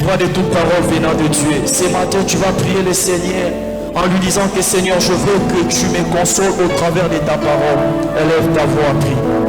voix de toute parole venant de Dieu. Ce matin, tu vas prier le Seigneur en lui disant que Seigneur, je veux que tu me consoles au travers de ta parole. Élève ta voix, prie.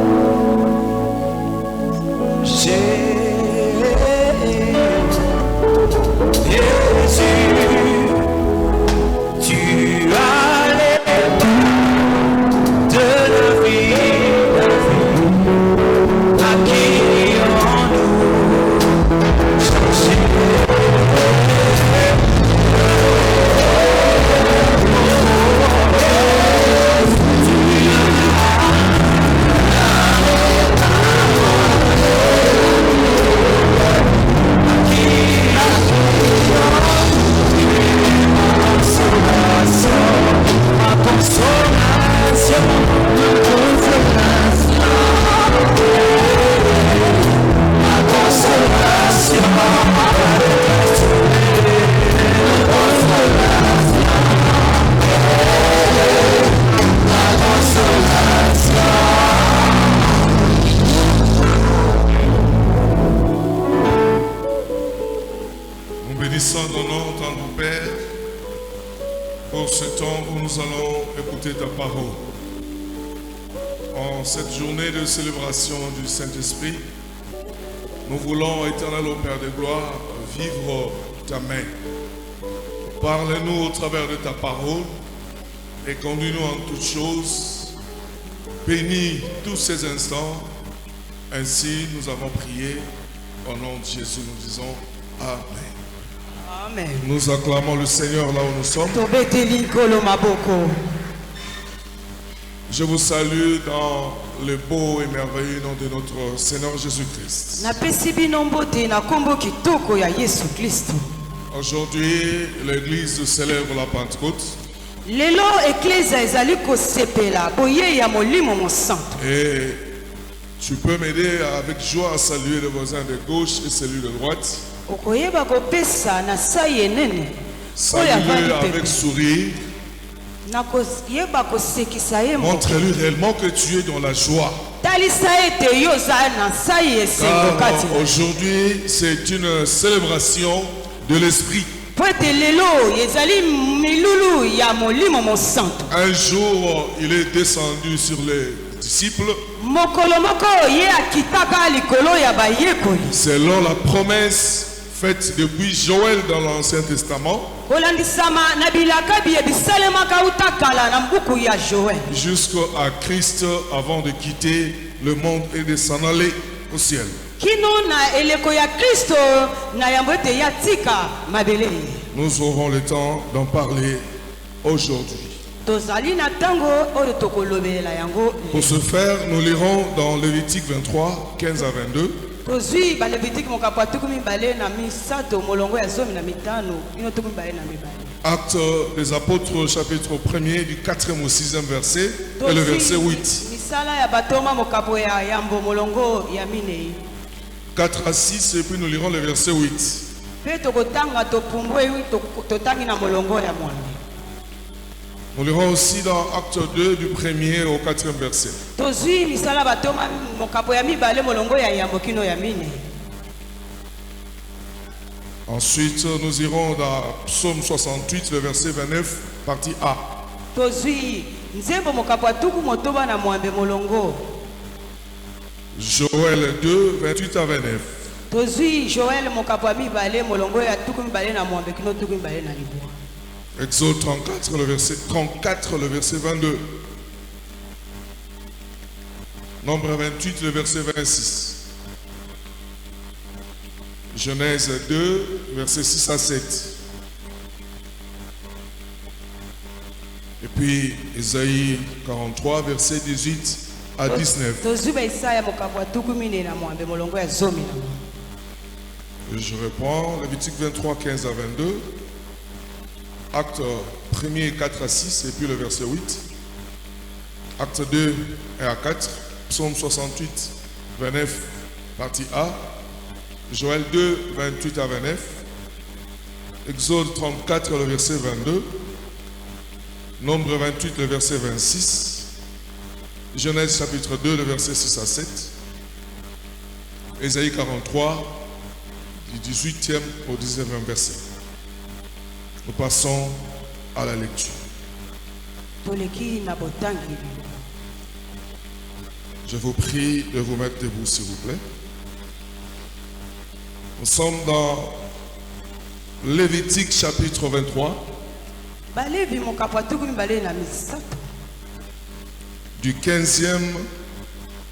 Cette journée de célébration du Saint-Esprit, nous voulons, éternel au Père de gloire, vivre ta main. Parle-nous au travers de ta parole et conduis-nous en toutes choses. Bénis tous ces instants. Ainsi, nous avons prié. Au nom de Jésus, nous disons Amen. Amen. Nous acclamons le Seigneur là où nous sommes. Je vous salue dans le beau et merveilleux nom de notre Seigneur Jésus-Christ. Aujourd'hui, l'Église célèbre la Pentecôte. Et tu peux m'aider avec joie à saluer le voisin de gauche et celui de droite. Saluez-le avec sourire. Montre-lui réellement que tu es dans la joie. Car aujourd'hui, c'est une célébration de l'Esprit. Un jour, il est descendu sur les disciples selon la promesse faite depuis Joël dans l'Ancien Testament jusqu'à Christ avant de quitter le monde et de s'en aller au ciel. Nous aurons le temps d'en parler aujourd'hui. Pour ce faire, nous lirons dans Lévitique 23, 15 à 22. Actes des Apôtres, chapitre 1er, du 4e au 6e verset, et le verset 8. 4 à 6, et puis nous lirons le verset 8. Nous lirons aussi dans Acte 2 du 1er au 4e verset. Ensuite, nous irons dans Psaume 68, le verset 29, partie A. Joël 2, 28 à 29. Exode 34, le verset 22. Nombre 28, le verset 26. Genèse 2, verset 6 à 7. Et puis Isaïe 43, verset 18 à 19. Je reprends Lévitique 23, 15 à 22. Acte 1er 4 à 6 et puis le verset 8. Acte 2 1 à 4. Psaume 68, 29, partie A. Joël 2, 28 à 29. Exode 34, le verset 22. Nombre 28, le verset 26. Genèse chapitre 2, le verset 6 à 7. Ésaïe 43, du 18e au 19e verset. Nous passons à la lecture. Je vous prie de vous mettre debout, s'il vous plaît. Nous sommes dans Lévitique chapitre 23. Du 15e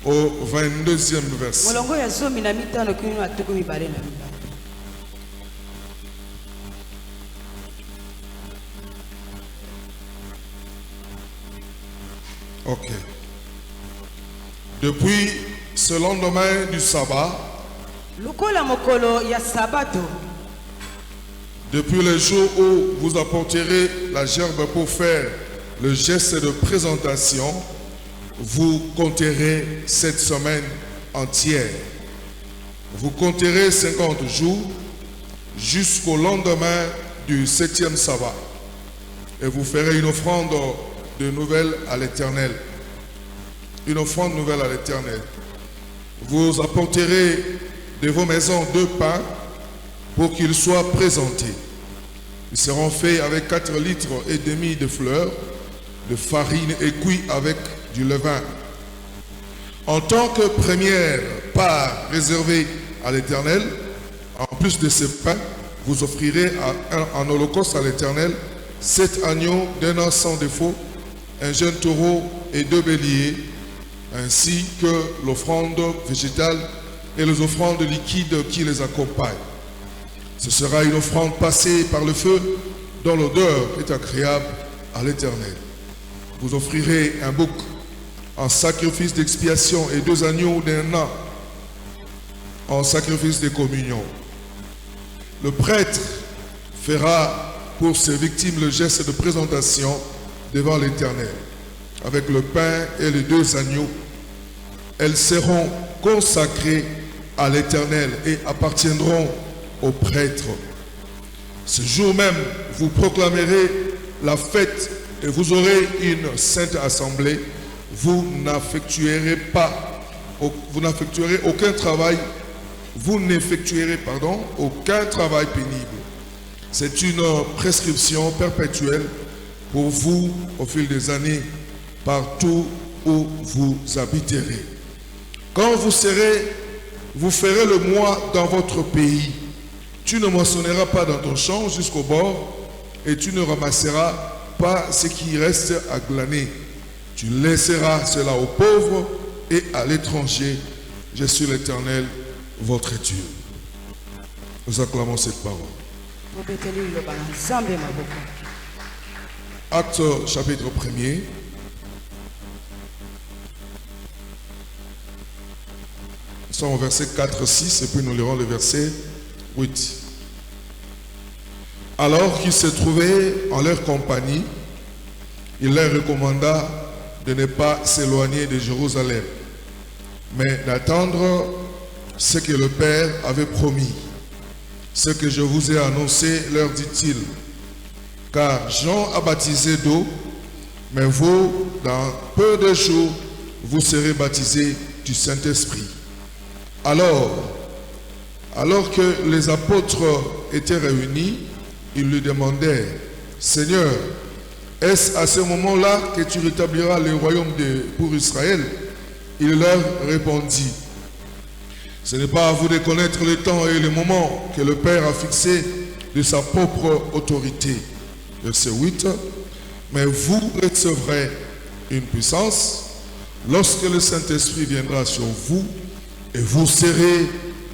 au 22e verset. Ok. Depuis ce lendemain du sabbat, depuis le jour où vous apporterez la gerbe pour faire le geste de présentation, vous compterez cette semaine entière. Vous compterez 50 jours jusqu'au lendemain du 7e sabbat. Et vous ferez une offrande de nouvelles à l'Éternel. Une offrande nouvelle à l'Éternel. Vous apporterez de vos maisons 2 pains pour qu'ils soient présentés. Ils seront faits avec 4 litres et demi de fleurs, de farine et cuits avec du levain. En tant que première part réservée à l'Éternel, en plus de ces pains, vous offrirez en holocauste à l'Éternel 7 agneaux d'un an sans défaut, un jeune taureau et 2 béliers, ainsi que l'offrande végétale et les offrandes liquides qui les accompagnent. Ce sera une offrande passée par le feu dont l'odeur est agréable à l'Éternel. Vous offrirez un bouc en sacrifice d'expiation et 2 agneaux d'un an en sacrifice de communion. Le prêtre fera pour ses victimes le geste de présentation devant l'Éternel, avec le pain et les 2 agneaux. Elles seront consacrées à l'Éternel et appartiendront au prêtre. Ce jour même, vous proclamerez la fête et vous aurez une sainte assemblée. Vous n'effectuerez aucun travail pénible. C'est une prescription perpétuelle pour vous au fil des années, partout où vous habiterez. Quand vous ferez le mois dans votre pays, tu ne moissonneras pas dans ton champ jusqu'au bord et tu ne ramasseras pas ce qui reste à glaner. Tu laisseras cela aux pauvres et à l'étranger. Je suis l'Éternel, votre Dieu. Nous acclamons cette parole. Acte chapitre 1er. Nous sommes au verset 4, 6 et puis nous lirons le verset 8. Alors qu'ils se trouvaient en leur compagnie, il leur recommanda de ne pas s'éloigner de Jérusalem, mais d'attendre ce que le Père avait promis. Ce que je vous ai annoncé, leur dit-il, car Jean a baptisé d'eau, mais vous, dans peu de jours, vous serez baptisés du Saint-Esprit. Alors que les apôtres étaient réunis, ils lui demandèrent, Seigneur, est-ce à ce moment-là que tu rétabliras le royaume pour Israël? Il leur répondit, ce n'est pas à vous de connaître le temps et le moment que le Père a fixé de sa propre autorité. Verset 8, mais vous recevrez une puissance lorsque le Saint-Esprit viendra sur vous et vous serez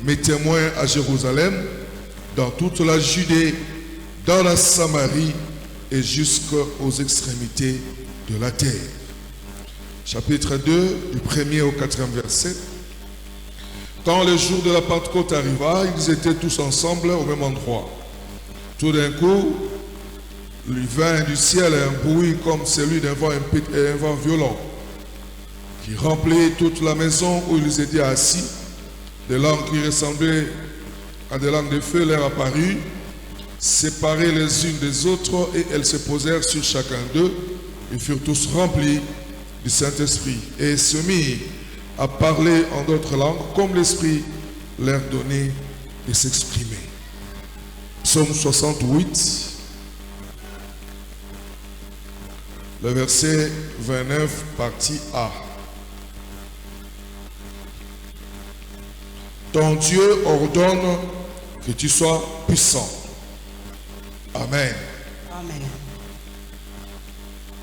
mes témoins à Jérusalem, dans toute la Judée, dans la Samarie et jusqu'aux extrémités de la terre. Chapitre 2, du 1er au 4e verset. Quand le jour de la Pentecôte arriva, ils étaient tous ensemble au même endroit. Tout d'un coup, il vint du ciel un bruit comme celui d'un vent violent, qui remplit toute la maison où ils étaient assis. Des langues qui ressemblaient à des langues de feu leur apparurent, séparées les unes des autres, et elles se posèrent sur chacun d'eux. Ils furent tous remplis du Saint-Esprit et se mirent à parler en d'autres langues, comme l'Esprit leur donnait de s'exprimer. Psaume 68, le verset 29, partie A. Ton Dieu ordonne que tu sois puissant. Amen. Amen.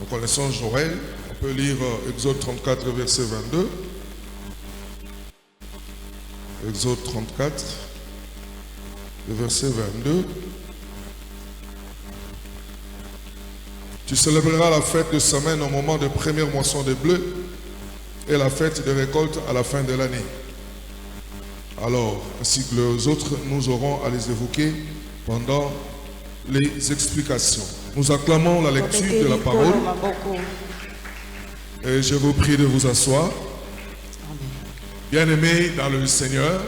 Nous connaissons Joël. On peut lire Exode 34, verset 22. Exode 34, le verset 22. Tu célébreras la fête de semaine au moment de première moisson de blé et la fête de récolte à la fin de l'année. Alors, ainsi que les autres, nous aurons à les évoquer pendant les explications. Nous acclamons la lecture de la parole et je vous prie de vous asseoir. Bien-aimés dans le Seigneur,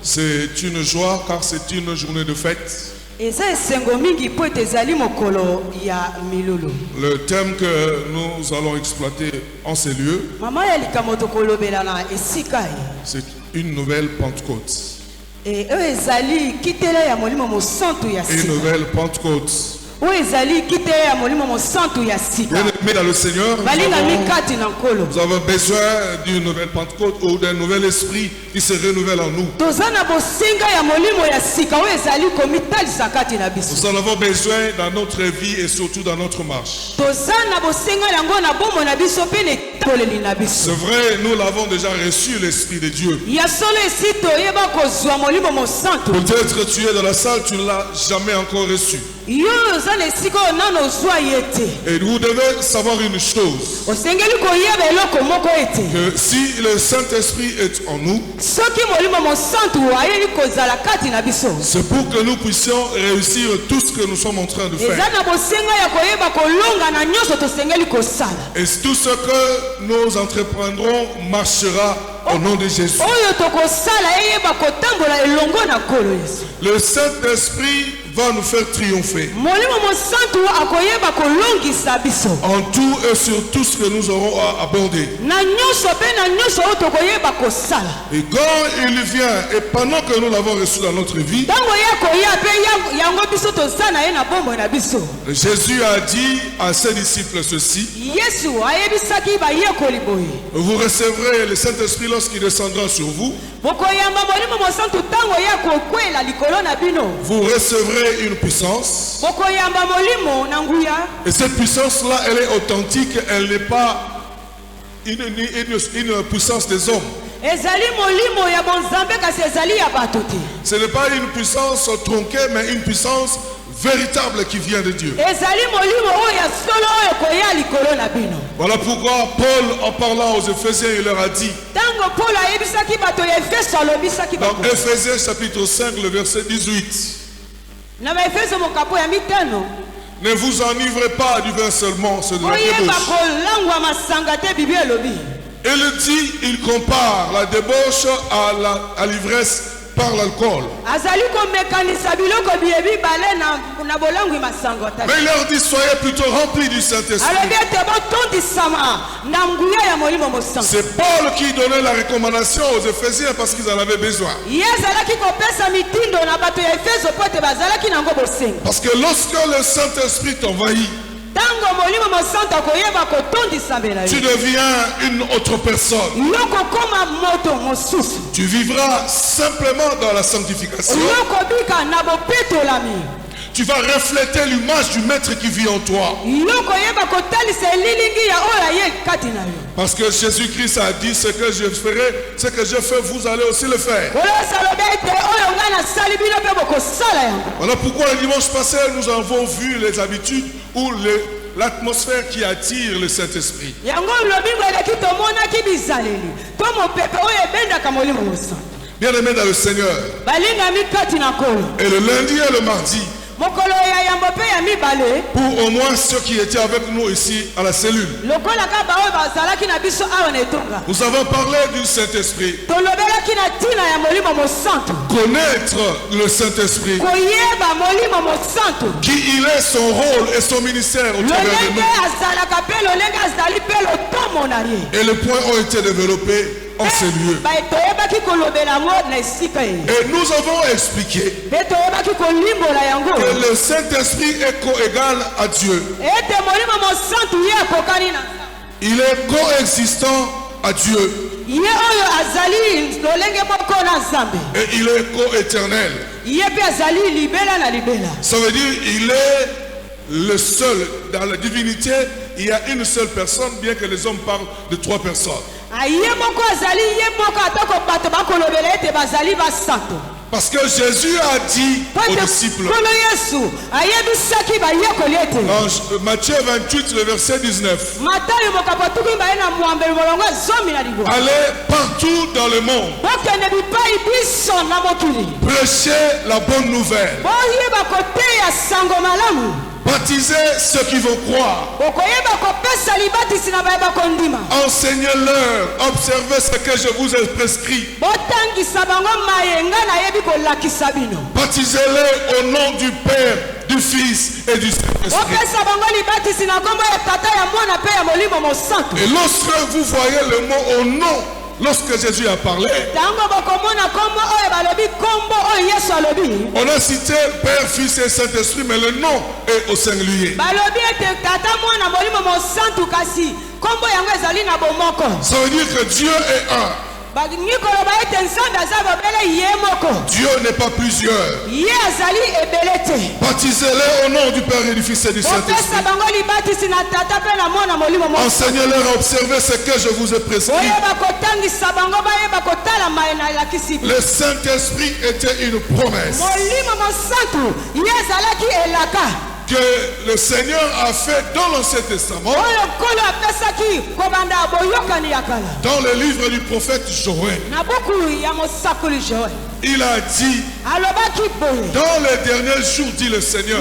c'est une joie car c'est une journée de fête. Le thème que nous allons exploiter en ces lieux, c'est une nouvelle Pentecôte. Une nouvelle Pentecôte. Bien-aimés dans le Seigneur, nous avons besoin d'une nouvelle Pentecôte ou d'un nouvel esprit qui se renouvelle en nous. Nous en avons besoin dans notre vie et surtout dans notre marche. C'est vrai, nous l'avons déjà reçu, l'Esprit de Dieu. Peut-être tu es dans la salle, tu ne l'as jamais encore reçu. Et vous devez savoir une chose, que si le Saint-Esprit est en nous, c'est pour que nous puissions réussir tout ce que nous sommes en train de faire. Et tout ce que nous entreprendrons marchera au nom de Jésus. Le Saint-Esprit va nous faire triompher en tout et sur tout ce que nous aurons à aborder. Et quand il vient et pendant que nous l'avons reçu dans notre vie, Jésus a dit à ses disciples ceci: vous recevrez le Saint-Esprit lorsqu'il descendra sur vous. Vous recevrez une puissance. Et cette puissance-là, elle est authentique. Elle n'est pas une puissance des hommes. Ce n'est pas une puissance tronquée, mais une puissance véritable qui vient de Dieu. Voilà pourquoi Paul, en parlant aux Éphésiens, il leur a dit dans Éphésiens chapitre 5, le verset 18: ne vous enivrez pas du vin seulement, c'est de la débauche. Il dit, il compare la débauche à l'ivresse par l'alcool. Mais il leur dit, soyez plutôt remplis du Saint-Esprit. C'est Paul qui donnait la recommandation aux Éphésiens parce qu'ils en avaient besoin. Parce que lorsque le Saint-Esprit t'envahit, tu deviens une autre personne. Tu vivras simplement dans la sanctification. Tu vas refléter l'image du Maître qui vit en toi. Parce que Jésus-Christ a dit, ce que je ferai, ce que je fais, vous allez aussi le faire. Voilà pourquoi le dimanche passé, nous avons vu les habitudes ou l'atmosphère qui attire le Saint-Esprit. Bien-aimés dans le Seigneur, et le lundi et le mardi, pour au moins ceux qui étaient avec nous ici à la cellule, nous avons parlé du Saint-Esprit. Connaître le Saint-Esprit, qui il est, son rôle et son ministère au travers de nous. Et les points ont été développés en ces lieux. Et nous avons expliqué que le Saint-Esprit est coégal à Dieu. Il est coexistant à Dieu. Et il est co-éternel. Ça veut dire il est le seul. Dans la divinité, il y a une seule personne, bien que les hommes parlent de 3 personnes. Parce que Jésus a dit aux disciples, dans Matthieu 28, le verset 19, allez partout dans le monde, prêchez la bonne nouvelle, baptisez ceux qui vont croire, enseignez-leur, observez ce que je vous ai prescrit, baptisez-les au nom du Père, du Fils et du Saint-Esprit. Et lorsque vous voyez le mot au nom, lorsque Jésus a parlé, on a cité Père, Fils et Saint-Esprit, mais le nom est au singulier. Ça veut dire que Dieu est un. Dieu n'est pas plusieurs. Baptisez-les au nom du Père et du Fils et du Saint-Esprit. Enseignez-leur à observer ce que je vous ai prescrit. Le Saint-Esprit était une promesse que le Seigneur a fait dans l'Ancien Testament, dans le livre du prophète Joël. Il a dit, dans les derniers jours, dit le Seigneur,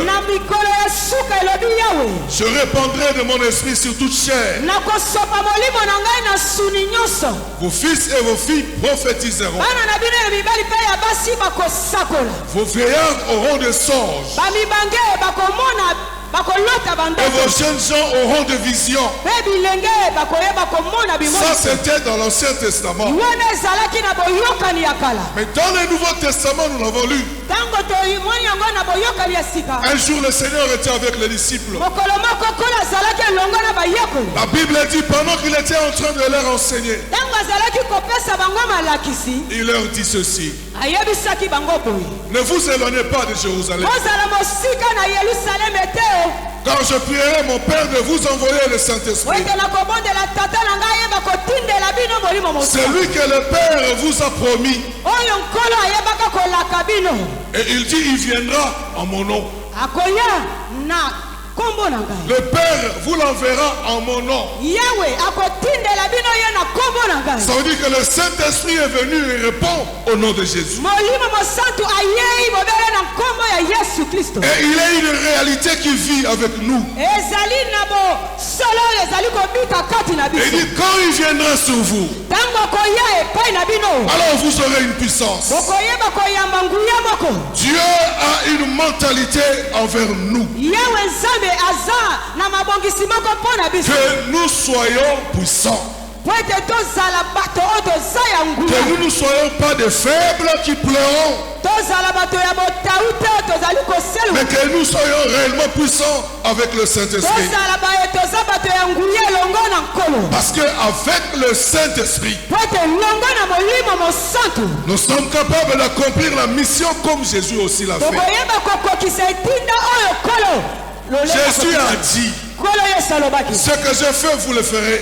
je répandrai de mon esprit sur toute chair. Vos fils et vos filles prophétiseront. Vos vieillards auront des songes. Et vos jeunes gens auront des visions. Ça, c'était dans l'Ancien Testament. Mais dans le Nouveau Testament, nous l'avons lu. Un jour, le Seigneur était avec les disciples. La Bible dit, pendant qu'il était en train de leur enseigner, il leur dit ceci: ne vous éloignez pas de Jérusalem, car je prierai mon Père de vous envoyer le Saint-Esprit. Celui que le Père vous a promis. Et il dit, il viendra en mon nom. Le Père vous l'enverra en mon nom. Ça veut dire que le Saint-Esprit est venu et répond au nom de Jésus. Et il est une réalité qui vit avec nous. Et il dit, quand il viendra sur vous, alors vous aurez une puissance. Dieu a une mentalité envers nous. Que nous soyons puissants. Que nous ne soyons pas des faibles qui pleurons, mais que nous soyons réellement puissants avec le Saint-Esprit. Parce qu'avec le Saint-Esprit, nous sommes capables d'accomplir la mission comme Jésus aussi l'a fait. Jésus a dit, ce que je fais, vous le ferez.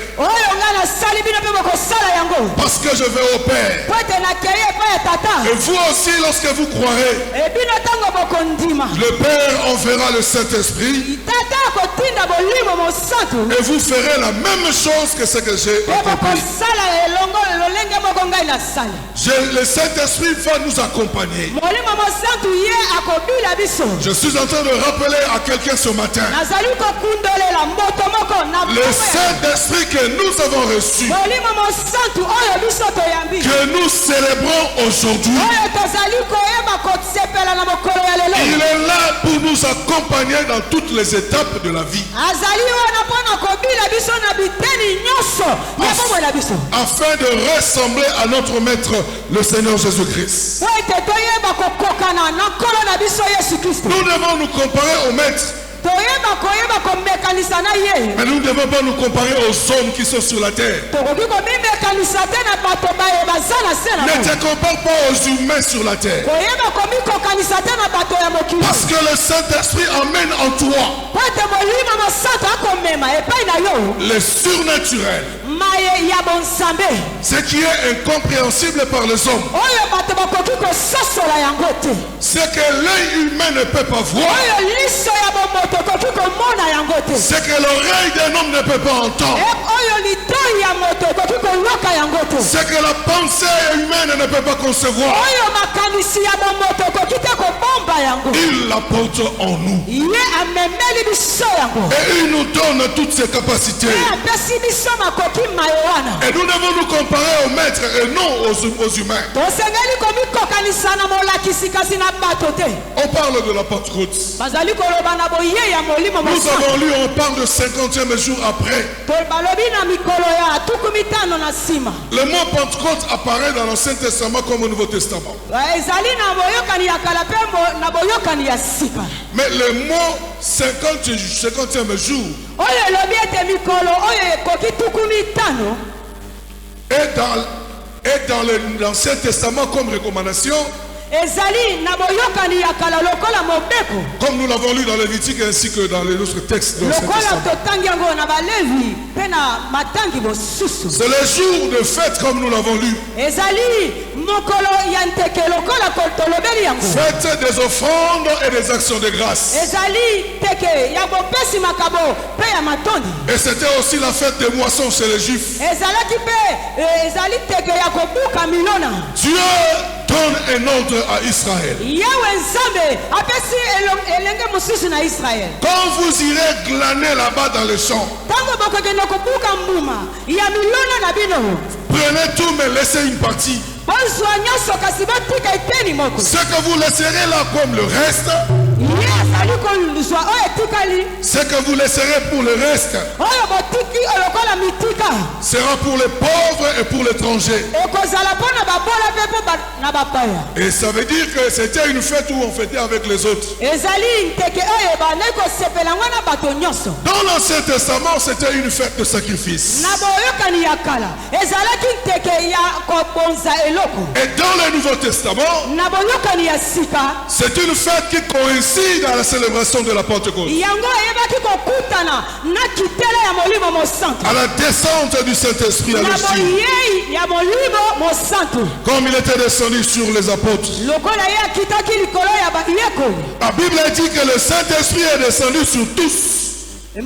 Parce que je vais au Père. Et vous aussi, lorsque vous croirez, le Père enverra le Saint-Esprit. Et vous ferez la même chose que ce que j'ai accompli. Le Saint-Esprit va nous accompagner. Je suis en train de rappeler à quelqu'un ce matin Le Saint-Esprit que nous avons reçu, que nous célébrons aujourd'hui, il est là pour nous accompagner dans toutes les étapes de la vie. Afin de ressembler à notre Maître, le Seigneur Jésus-Christ. Nous devons nous comparer au Maître. Mais nous ne devons pas nous comparer aux hommes qui sont sur la terre. Ne te compare pas aux humains sur la terre. Parce que le Saint-Esprit amène en toi le surnaturel, ce qui est incompréhensible par les hommes, ce que l'œil humain ne peut pas voir, ce que l'oreille d'un homme ne peut pas entendre, ce que la pensée humaine ne peut pas concevoir, il l'apporte en nous. Et il nous donne toutes ses capacités. Et nous devons nous comparer au Maître et non aux humains. On parle de la Pentecôte. Nous avons lu, on parle de 50e jour après. Le mot Pentecôte apparaît dans l'Ancien Testament comme au Nouveau Testament. Mais le mot 50e jour est dans l'Ancien Testament comme recommandation. Comme nous l'avons lu dans Lévitique ainsi que dans les autres textes de l'Ancien Testament. C'est le jour de fête comme nous l'avons lu. Fête des offrandes et des actions de grâce. Et c'était aussi la fête des moissons chez les Juifs. Dieu donne un ordre à Israël. Quand vous irez glaner là-bas dans les champs, prenez tout mais laissez une partie. Ce que vous laisserez là comme le reste, ce que vous laisserez pour le reste sera pour les pauvres et pour l'étranger. Et ça veut dire que c'était une fête où on fêtait avec les autres. Dans l'Ancien Testament, c'était une fête de sacrifice. Et dans le Nouveau Testament, c'est une fête qui coïncide à la célébration de la Pentecôte, à la descente du Saint-Esprit à l'Esprit, comme il était descendu sur les apôtres. La Bible dit que le Saint-Esprit est descendu sur tous. Et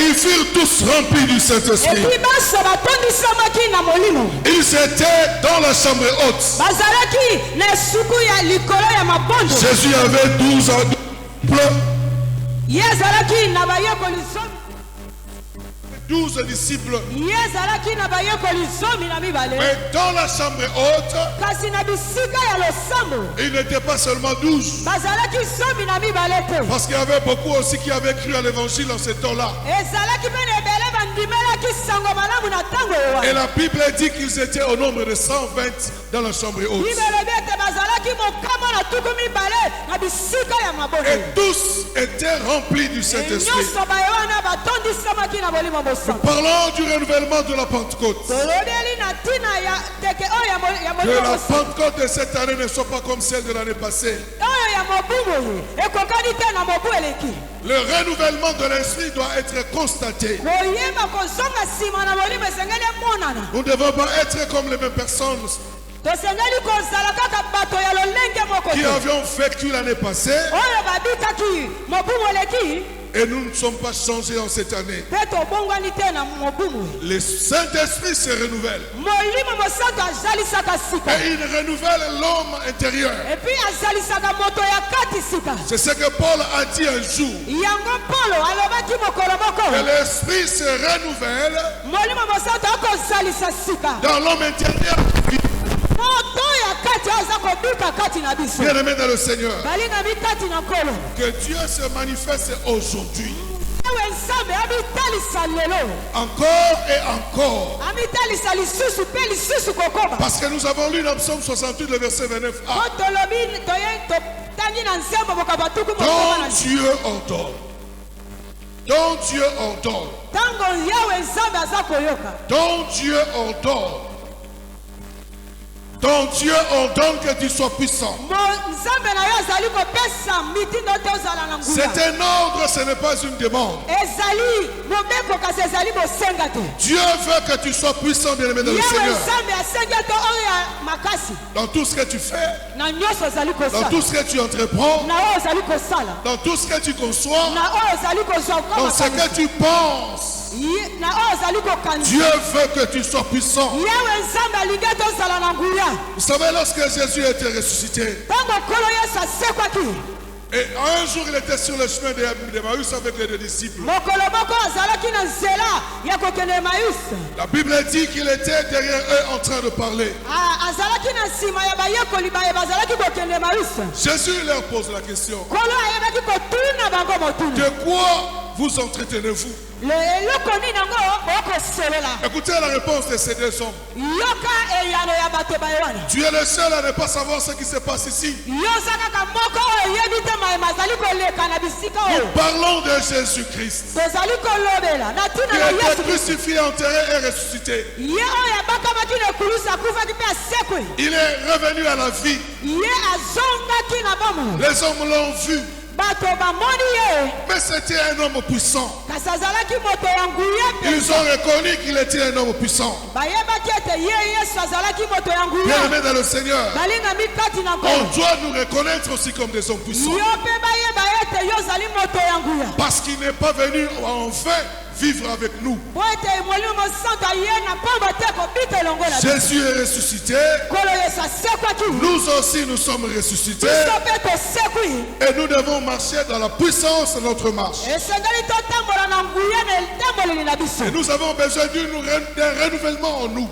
ils furent tous remplis du Saint-Esprit. Ils étaient dans la chambre haute. Jésus avait 12 disciples. Mais dans la chambre haute, il n'était pas seulement 12. Parce qu'il y avait beaucoup aussi qui avaient cru à l'évangile en ce temps-là. Et la Bible dit qu'ils étaient au nombre de 120 dans la chambre haute. Et tous étaient remplis du Saint-Esprit. Nous parlons du renouvellement de la Pentecôte. Que la Pentecôte de cette année ne soit pas comme celle de l'année passée. Le renouvellement de l'esprit doit être constaté. Nous ne devons pas être comme les mêmes personnes qui avions vécu l'année passée Et nous ne sommes pas changés en cette année. Le Saint-Esprit se renouvelle. Et il renouvelle l'homme intérieur. C'est ce que Paul a dit un jour. Que l'Esprit se renouvelle dans l'homme intérieur. Bien-aimé dans le Seigneur, que Dieu se manifeste aujourd'hui. Encore et encore. Parce que nous avons lu dans Psaume 68, le verset 29a. Dont Dieu ordonne. Dont Dieu ordonne. Dont Dieu ordonne. Donc Dieu ordonne que tu sois puissant. C'est un ordre, ce n'est pas une demande. Dieu veut que tu sois puissant, bien-aimé dans le Seigneur. Dans tout ce que tu fais, dans tout ce que tu entreprends, dans tout ce que tu conçois, dans ce que tu penses, Dieu veut que tu sois puissant. Vous savez, lorsque Jésus était ressuscité, et un jour il était sur le chemin d'Emmaüs avec les deux disciples. La Bible dit qu'il était derrière eux en train de parler. Jésus leur pose la question: de quoi vous entretenez-vous? Écoutez la réponse de ces deux hommes. Tu es le seul à ne pas savoir ce qui se passe ici. Nous parlons de Jésus-Christ, qui a été crucifié, enterré et ressuscité. Il est revenu à la vie. Les hommes l'ont vu. Mais c'était un homme puissant. Ils ont reconnu qu'il était un homme puissant. Bien-aimés dans le Seigneur, on doit nous reconnaître aussi comme des hommes puissants. Parce qu'il n'est pas venu en vain vivre avec nous. Jésus est ressuscité. Nous aussi nous sommes ressuscités. Et nous devons marcher dans la puissance de notre marche. Et nous avons besoin d'un renouvellement en nous,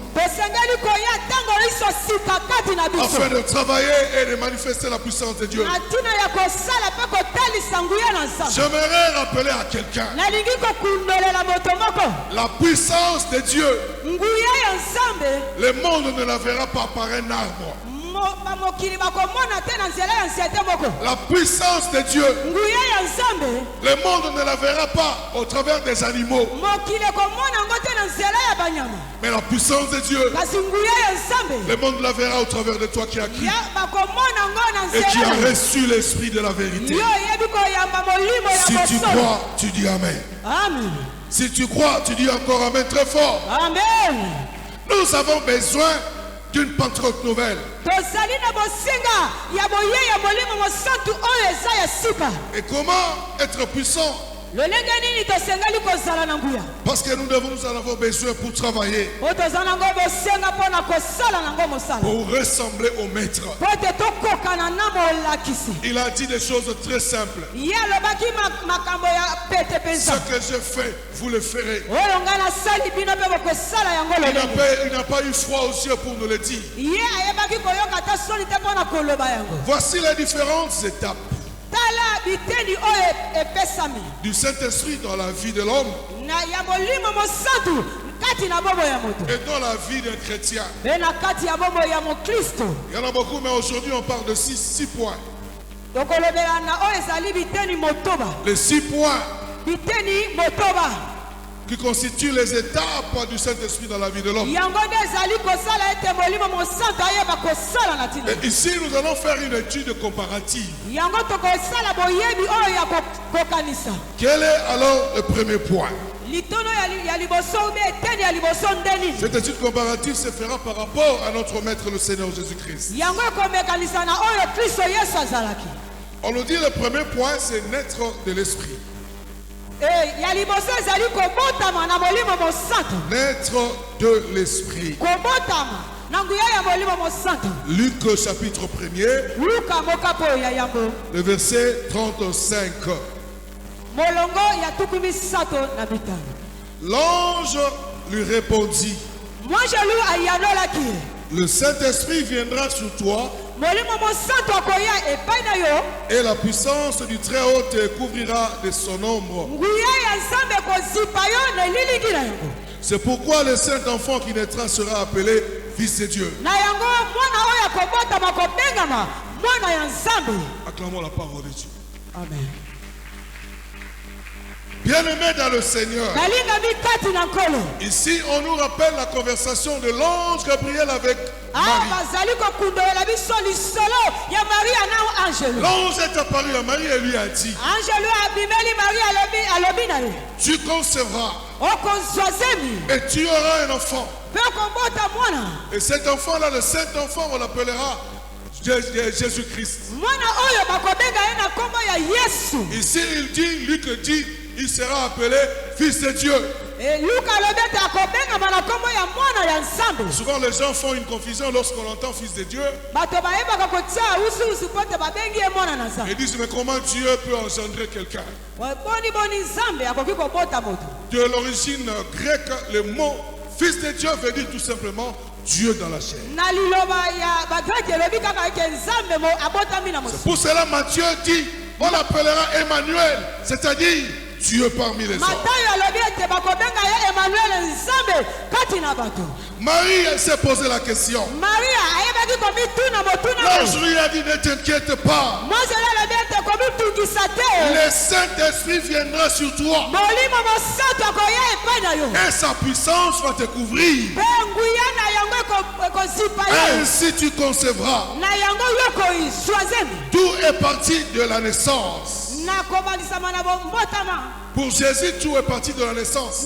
afin de travailler et de manifester la puissance de Dieu. J'aimerais rappeler à quelqu'un la puissance de Dieu. Le monde ne la verra pas par un arbre. La puissance de Dieu, le monde ne la verra pas au travers des animaux. Mais la puissance de Dieu, le monde la verra au travers de toi qui as crié et qui a reçu l'esprit de la vérité. Si tu crois, tu dis Amen. Amen. Si tu crois, tu dis encore Amen très fort. Amen. Nous avons besoin d'une Pentecôte nouvelle. Et comment être puissant? Parce que nous en avons besoin pour travailler, pour ressembler au maître. Il a dit des choses très simples. Ce que je fais, vous le ferez. Il n'a pas eu froid aux yeux pour nous le dire. Voici les différentes étapes du Saint-Esprit dans la vie de l'homme et dans la vie d'un chrétien. Il y en a beaucoup, mais aujourd'hui on parle de 6 points. Les 6 points qui constituent les étapes du Saint-Esprit dans la vie de l'homme. Et ici, nous allons faire une étude comparative. Quel est alors le premier point? Cette étude comparative se fera par rapport à notre Maître, le Seigneur Jésus-Christ. On nous dit le premier point, c'est naître de l'Esprit. Naître de l'esprit. Luc chapitre 1er, le verset 35. L'ange lui répondit, le Saint-Esprit viendra sur toi et la puissance du Très-Haut te couvrira de son ombre. C'est pourquoi le Saint-Enfant qui naîtra sera appelé Fils de Dieu. Acclamons la parole de Dieu. Amen. Bien-aimés dans le Seigneur, ici on nous rappelle la conversation de l'ange Gabriel avec Marie. L'ange est apparu à Marie et lui a dit, tu concevras et tu auras un enfant. Et cet enfant-là, le Saint-Enfant, on l'appellera Jésus-Christ. Ici il dit, Luc dit, il sera appelé Fils de Dieu. Souvent les gens font une confusion lorsqu'on entend Fils de Dieu. Ils disent, mais comment Dieu peut engendrer quelqu'un? De l'origine grecque, le mot Fils de Dieu veut dire tout simplement Dieu dans la chair. C'est pour cela Matthieu dit, on l'appellera Emmanuel, c'est-à-dire Dieu parmi les hommes. Marie, elle s'est posé la question. L'ange lui a dit, ne t'inquiète pas. Le Saint-Esprit viendra sur toi. Et sa puissance va te couvrir. Ainsi tu concevras. Tout est parti de la naissance. Pour Jésus, tout est parti de la naissance.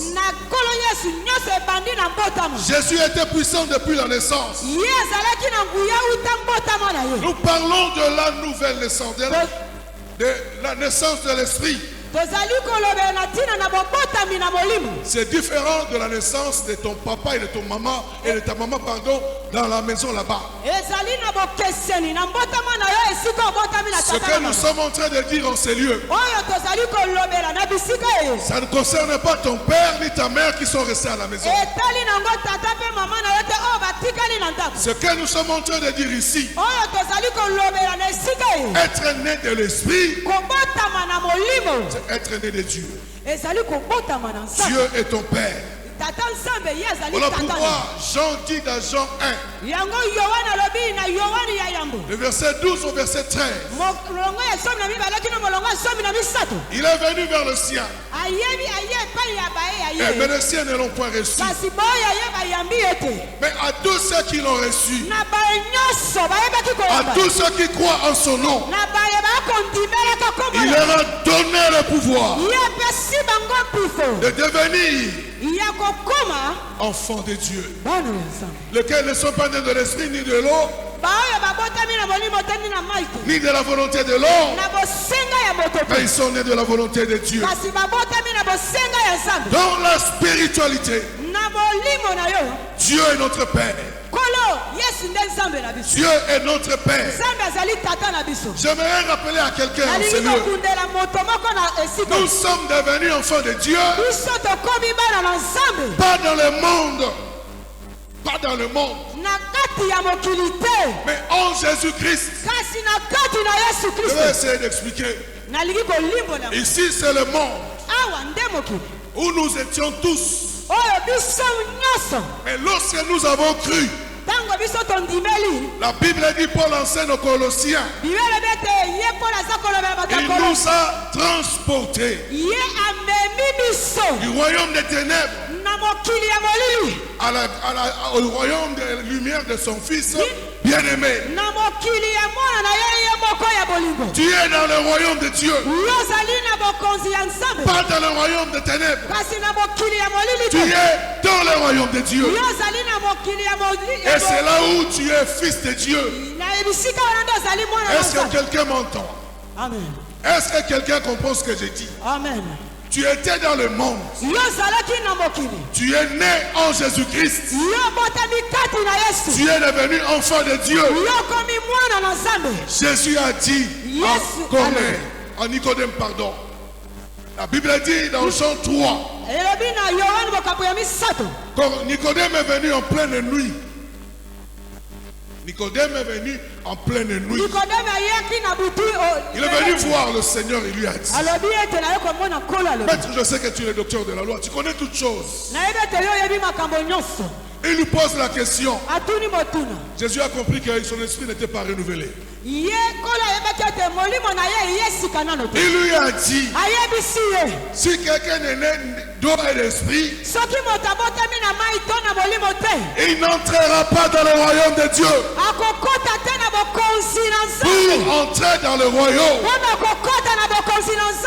Jésus était puissant depuis la naissance. Nous parlons de la nouvelle naissance, de la naissance de l'esprit. C'est différent de la naissance de ton papa et de ton maman et de ta maman, pardon, dans la maison là-bas. Ce que nous sommes en train de dire en ces lieux, ça ne concerne pas ton père ni ta mère qui sont restés à la maison. Ce que nous sommes en train de dire ici, être né de l'esprit, c'est être né de Dieu. Dieu est ton père. Voilà pourquoi Jean dit dans Jean 1, le verset 12 au verset 13, il est venu vers le sien, mais les siens ne l'ont point reçu. Mais à tous ceux qui l'ont reçu, à tous ceux qui croient en son nom, il leur a donné le pouvoir de devenir enfants de Dieu, lesquels ne sont pas nés de l'esprit ni de l'eau, ni de la volonté de l'homme, mais ils sont nés de la volonté de Dieu. Dans la spiritualité, Dieu est notre Père. Dieu est notre Père. J'aimerais rappeler à quelqu'un en ce lieu, nous sommes devenus enfants de Dieu, pas dans le monde, pas dans le monde, mais en Jésus-Christ. Je vais essayer d'expliquer. Ici c'est le monde où nous étions tous. Mais lorsque nous avons cru, la Bible dit, Paul enseigne aux Colossiens, il nous a transportés du royaume des ténèbres au royaume de la lumière de son Fils bien-aimé. Tu es dans le royaume de Dieu, pas dans le royaume des ténèbres. Tu es dans le royaume de Dieu. Et c'est là où tu es fils de Dieu. Est-ce que quelqu'un m'entend? Amen. Est-ce que quelqu'un comprend ce que j'ai dit? Amen. Tu Tu étais dans le monde. Tu es né en Jésus-Christ. Tu es devenu enfant de Dieu. Jésus a dit à Nicodème, pardon. La Bible dit dans Jean 3. Quand Nicodème est venu en pleine nuit. Nicodème est venu en pleine nuit. Il est venu voir le Seigneur et lui a dit: Maître, je sais que tu es le docteur de la loi, tu connais toutes choses. Il lui pose la question. Jésus a compris que son esprit n'était pas renouvelé. Il lui a dit: si quelqu'un est né d'eau et d'esprit, il n'entrera pas dans le royaume de Dieu. Pour entrer dans le royaume,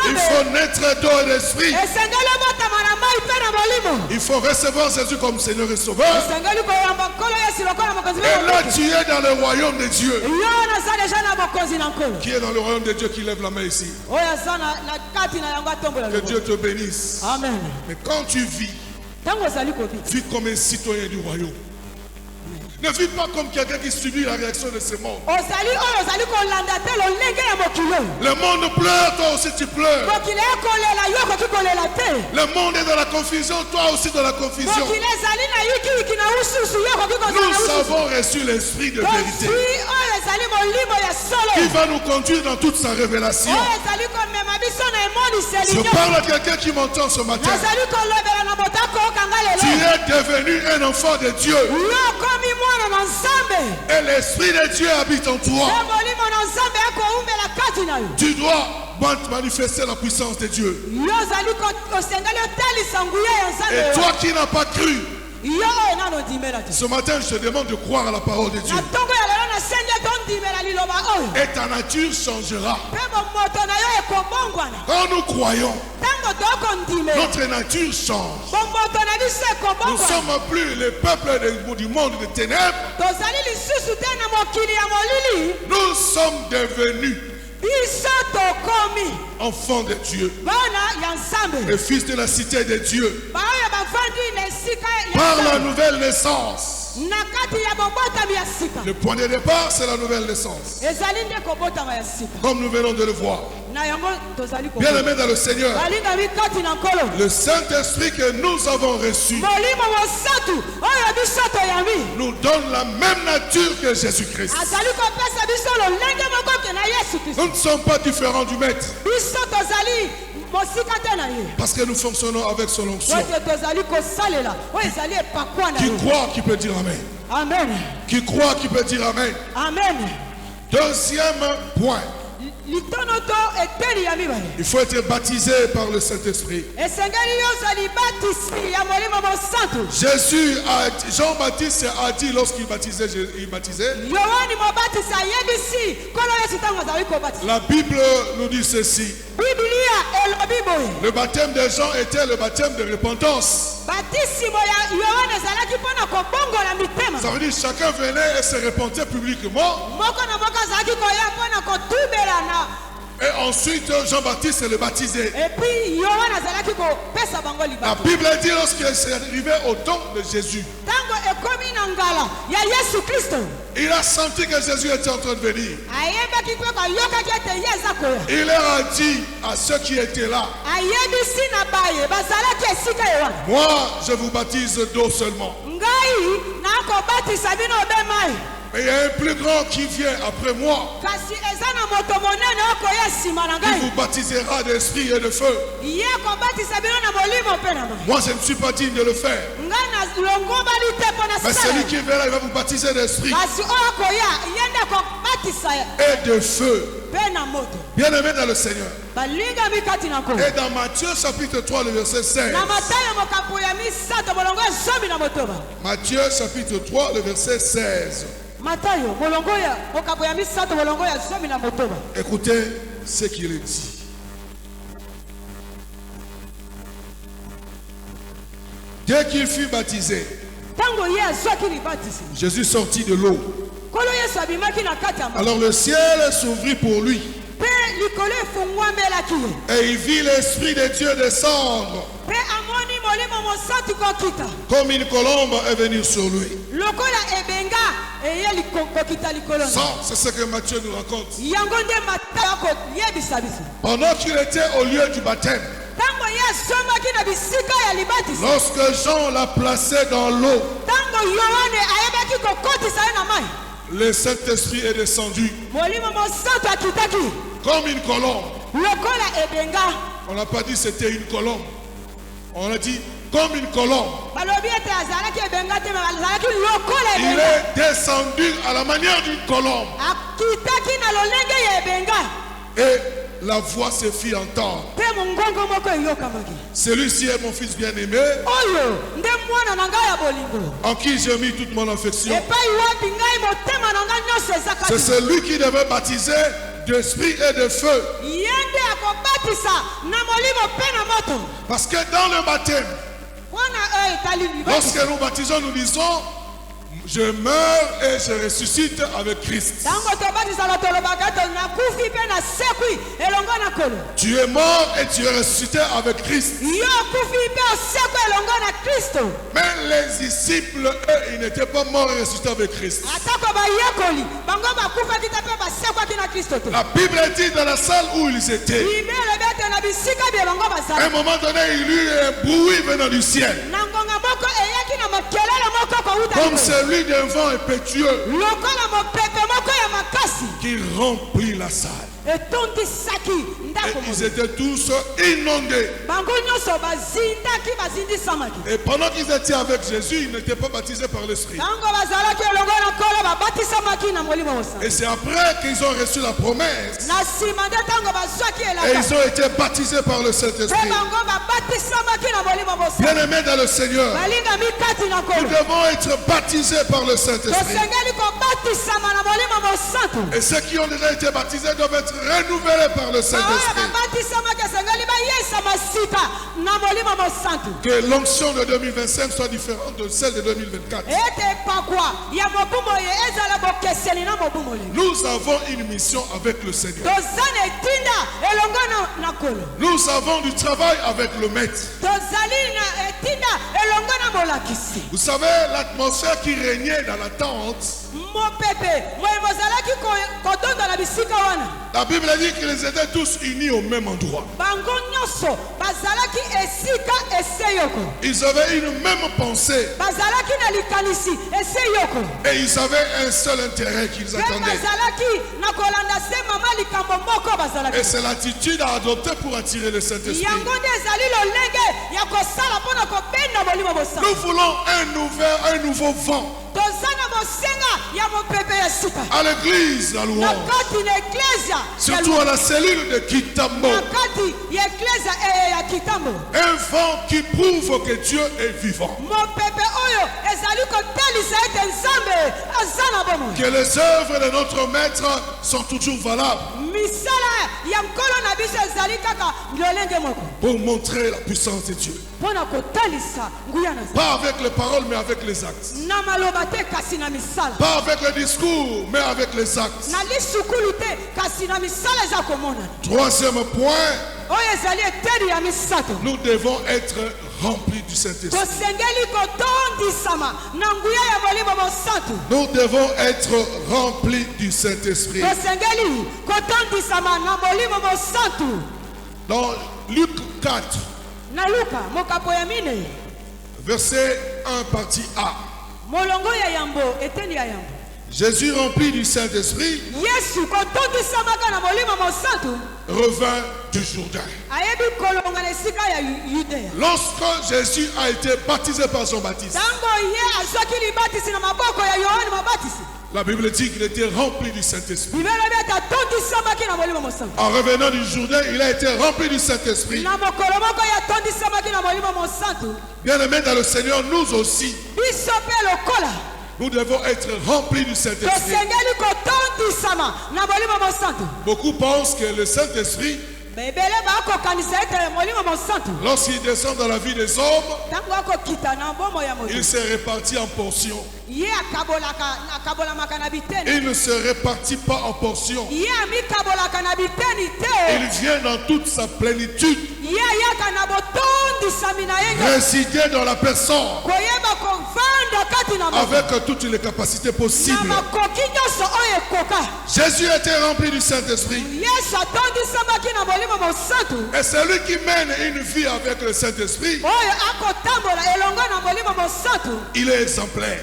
il faut naître d'eau et d'esprit. Il faut recevoir Jésus comme Seigneur et Sauveur. Et là tu es dans le royaume de Dieu. Qui est dans le royaume de Dieu qui lève la main ici? Que Dieu te bénisse. Amen. Mais quand tu vis comme un citoyen du royaume. Ne vis pas comme quelqu'un qui subit la réaction de ce monde. Le monde pleure, toi aussi tu pleures. Le monde est dans la confusion, toi aussi dans la confusion. Nous avons reçu l'esprit de vérité qui va nous conduire dans toute sa révélation. Je parle à quelqu'un qui m'entend ce matin. Tu es devenu un enfant de Dieu. Et l'esprit de Dieu habite en toi. Tu dois manifester la puissance de Dieu. Et toi qui n'as pas cru, ce matin je te demande de croire à la parole de Dieu. Et ta nature changera. Quand nous croyons, notre nature change. Nous ne sommes plus le peuple du monde des ténèbres. Nous sommes devenus enfants de Dieu, les fils de la cité de Dieu, par la nouvelle naissance. Le point de départ, c'est la nouvelle naissance. Comme nous venons de le voir. Bien aimé dans le Seigneur, le Saint-Esprit que nous avons reçu nous donne la même nature que Jésus-Christ. Nous ne sommes pas différents du Maître. Parce que nous fonctionnons avec son onction. Qui croit, qui peut dire Amen. Amen. Qui croit, qui peut dire Amen. Amen. Deuxième point. Il faut être baptisé par le Saint-Esprit. Jésus Jean-Baptiste a dit lorsqu'il baptisait, la Bible nous dit ceci. Le baptême de Jean était le baptême de repentance. Ça veut dire chacun venait et se repentait publiquement. Et ensuite Jean-Baptiste le baptisait. La Bible dit lorsqu'il s'est arrivé au temps de Jésus, il a senti que Jésus était en train de venir. Il leur a dit à ceux qui étaient là: moi je vous baptise d'eau seulement. Mais il y a un plus grand qui vient après moi. Il vous baptisera d'esprit et de feu. Moi je ne suis pas digne de le faire. Mais celui qui vient là, il va vous baptiser d'esprit et de feu. Bien aimé dans le Seigneur. Et dans Matthieu chapitre 3 le verset 16. Matthieu chapitre 3 le verset 16. Écoutez ce qu'il dit. Dès qu'il fut baptisé, Jésus sortit de l'eau. Alors le ciel s'ouvrit pour lui. likolo efungwamelaki ye. Et il vit l'Esprit de Dieu descendre Mpe amoni molimo mosantu kokita. comme une colombe et venir sur lui. Lokola ebenga eye kokita likolo na. Ça, c'est ce que Matthieu nous raconte. Yango nde Matayo akoyebisa biso. Pendant qu'il était au lieu du baptême, Tango ye asomaki na bisika ya libatisi. lorsque Jean l'a placé dans l'eau, Tango Yohane ayebaki kokotisa ye na mai. le Saint-Esprit est descendu Molimo mosantu akitaki. comme une colombe. Lokola ebenga. On n'a pas dit c'était une colombe. On a dit comme une colombe. Balobi ete azalaki ebenga te, mais azalaki lokola Il ebenga. est descendu à la manière d'une colombe. Akitaki na lolenge ya ebenga. Et la voix se fit entendre. Mpe mongongo moko eyokamaki. Celui-ci est mon fils bien-aimé, Oyo nde mwana na ngai ya bolingo. en qui j'ai mis toute mon affection. Epai wapi ngai motema na ngai nyonso eza C'est kati. celui qui devait baptiser d'esprit et de feu. Ye nde akobatisa na molimo mpe na moto. Parce que dans le baptême, Wana oyo etali libatisi. lorsque nous baptisons, nous disons, je meurs et je ressuscite avec Christ. Tango tobatisaka tolobaka to nakufi mpe nasekwi elongo na kolo. Tu es mort et tu es ressuscité avec Christ. Yo okufi mpe osekwi elongo na Kristo. Mais les disciples, eux, ils n'étaient pas morts et ressuscités avec Christ. Atako bayekoli bango bakufaki te mpe basekwaki na Kristo te. La Bible dit dans la salle où ils étaient, Bible elobi ete na bisika bilongo à un bazali. moment donné, il y eut un bruit venant du ciel, Na ngonga moko eyaki na makelele moko kouta comme likolo. celui d'un vent impétueux Lokola mopepe moko ya makasi qui remplit la salle. etondisaki Et ndako ils moko. étaient tous inondés. Bango nyonso bazindisamaki. Et pendant qu'ils étaient avec Jésus, ils n'étaient pas baptisés par l'Esprit. Tango bazalaki elongo na nkolo babatisamaki na molimo mosantu. Et c'est après qu'ils ont reçu la promesse. Na nsima nde ntango bazwaki Et elaka ils ont été baptisés par le mpe Saint-Esprit. bango babatisamaki na molimo mosantu. Bien-aimés dans le Seigneur, balingami kati na nous nkolo. devons être baptisés par le Saint-Esprit. tosengeli kobatisama na molimo mosantu. Et ceux qui ont déjà été baptisés doivent être renouvelés par le oyo Saint-Esprit. babatisamaki esengeli bayesama sika na molimo mosantu. Que l'onction de 2025 soit différente de celle de 2024. ete epakwa ya mobumo ye ezala bokeseni na mobumo ye. Nous avons une mission avec le Seigneur. toza na etinda elongo na kolo. Nous avons du travail avec le Maître. tozali na etinda elongo na molakisi. Vous savez, l'atmosphère qui régnait dans la tente, mopepe moye bozalaki kotonda na bisika wana. la Bible dit qu'ils étaient tous unis au même endroit. bango nyonso bazalaki esika ese yoko. Ils avaient une même pensée bazalaki na likanisi ese yoko. et ils avaient un seul intérêt qu'ils mpe attendaient. bazalaki na kolanda se mama likambo moko bazalaki. Et c'est l'attitude à adopter pour attirer le Saint-Esprit. yango nde ezali lolenge ya kosala mpona kobenda molimo mosantu. Nous voulons un nouveau vent toza na mosenga ya mopepe ya sika. à l'église, la na louange. kati na eklesia Surtout à la cellule de Kitambo. na kati ya eklesia ya kitambo. Un vent qui prouve que Dieu est vivant. mopepe oyo ezali kotalisa ete nzambe aza na bomoi. Que les œuvres de notre Maître sont toujours valables misala ya nkolo na biso ezali kaka lolenge moko pour montrer la puissance de Dieu. mpona kotalisa nguya na Nzambe. Pas avec les paroles, mais avec les actes. na maloba te kasi na misala. Pas avec le discours, mais avec les actes. na lisukulu te kasi na misala eza komonana. Troisième point, oyo ezali eteni ya misato. nous devons être remplis du Saint-Esprit. tosengeli kotondisama na nguya ya molimo mosantu. Nous devons être remplis du Saint-Esprit. tosengeli kotondisama na molimo mosantu. Dans Luc 4, na luka mokapo ya mine verset 1, partie A, molongo ya yambo eteni ya yambo. Jésus rempli du Saint-Esprit yesu kotondisamaka na molimo mosantu revint du Jourdain. ayebi kolonga na esika ya yudeya. Lorsque Jésus a été baptisé par son baptiste, ntango ye azwaki libatisi na maboko ya yohane mabatisi. la Bible dit qu'il était rempli du Saint-Esprit. bibele ebi ete atondisamaki na molimo mosantu. En revenant du Jourdain, il a été rempli du Saint-Esprit. na mokolo moko ye atondisamaki na molimo mosantu. Bien-aimés dans le Seigneur, nous aussi, biso mpe lokola nous devons être remplis du Saint-Esprit. tosengeli kotondisama na molimo mosantu. Beaucoup pensent que le Saint-Esprit ebele bakokanisa ete molimo mosantu lorsqu'il descend dans la vie des hommes, ntango akokita na mbomo ya moto il se répartit en portions. ye akabolamaka na biteni Il ne se répartit pas en portions. ye amikabolaka na biteni te Il vient dans toute sa plénitude, ye ayaka na botondisami na ye résider dans la personne koyeba kovanda kati na moto avec toutes les capacités na possibles. makoki nyonso oyo ekoka Jésus était rempli du Saint-Esprit. yesu atondisamaki na molimo mosantu Et celui qui mène une vie avec le Saint-Esprit, oyo akotambola elongo na molimo mosantu il est exemplaire.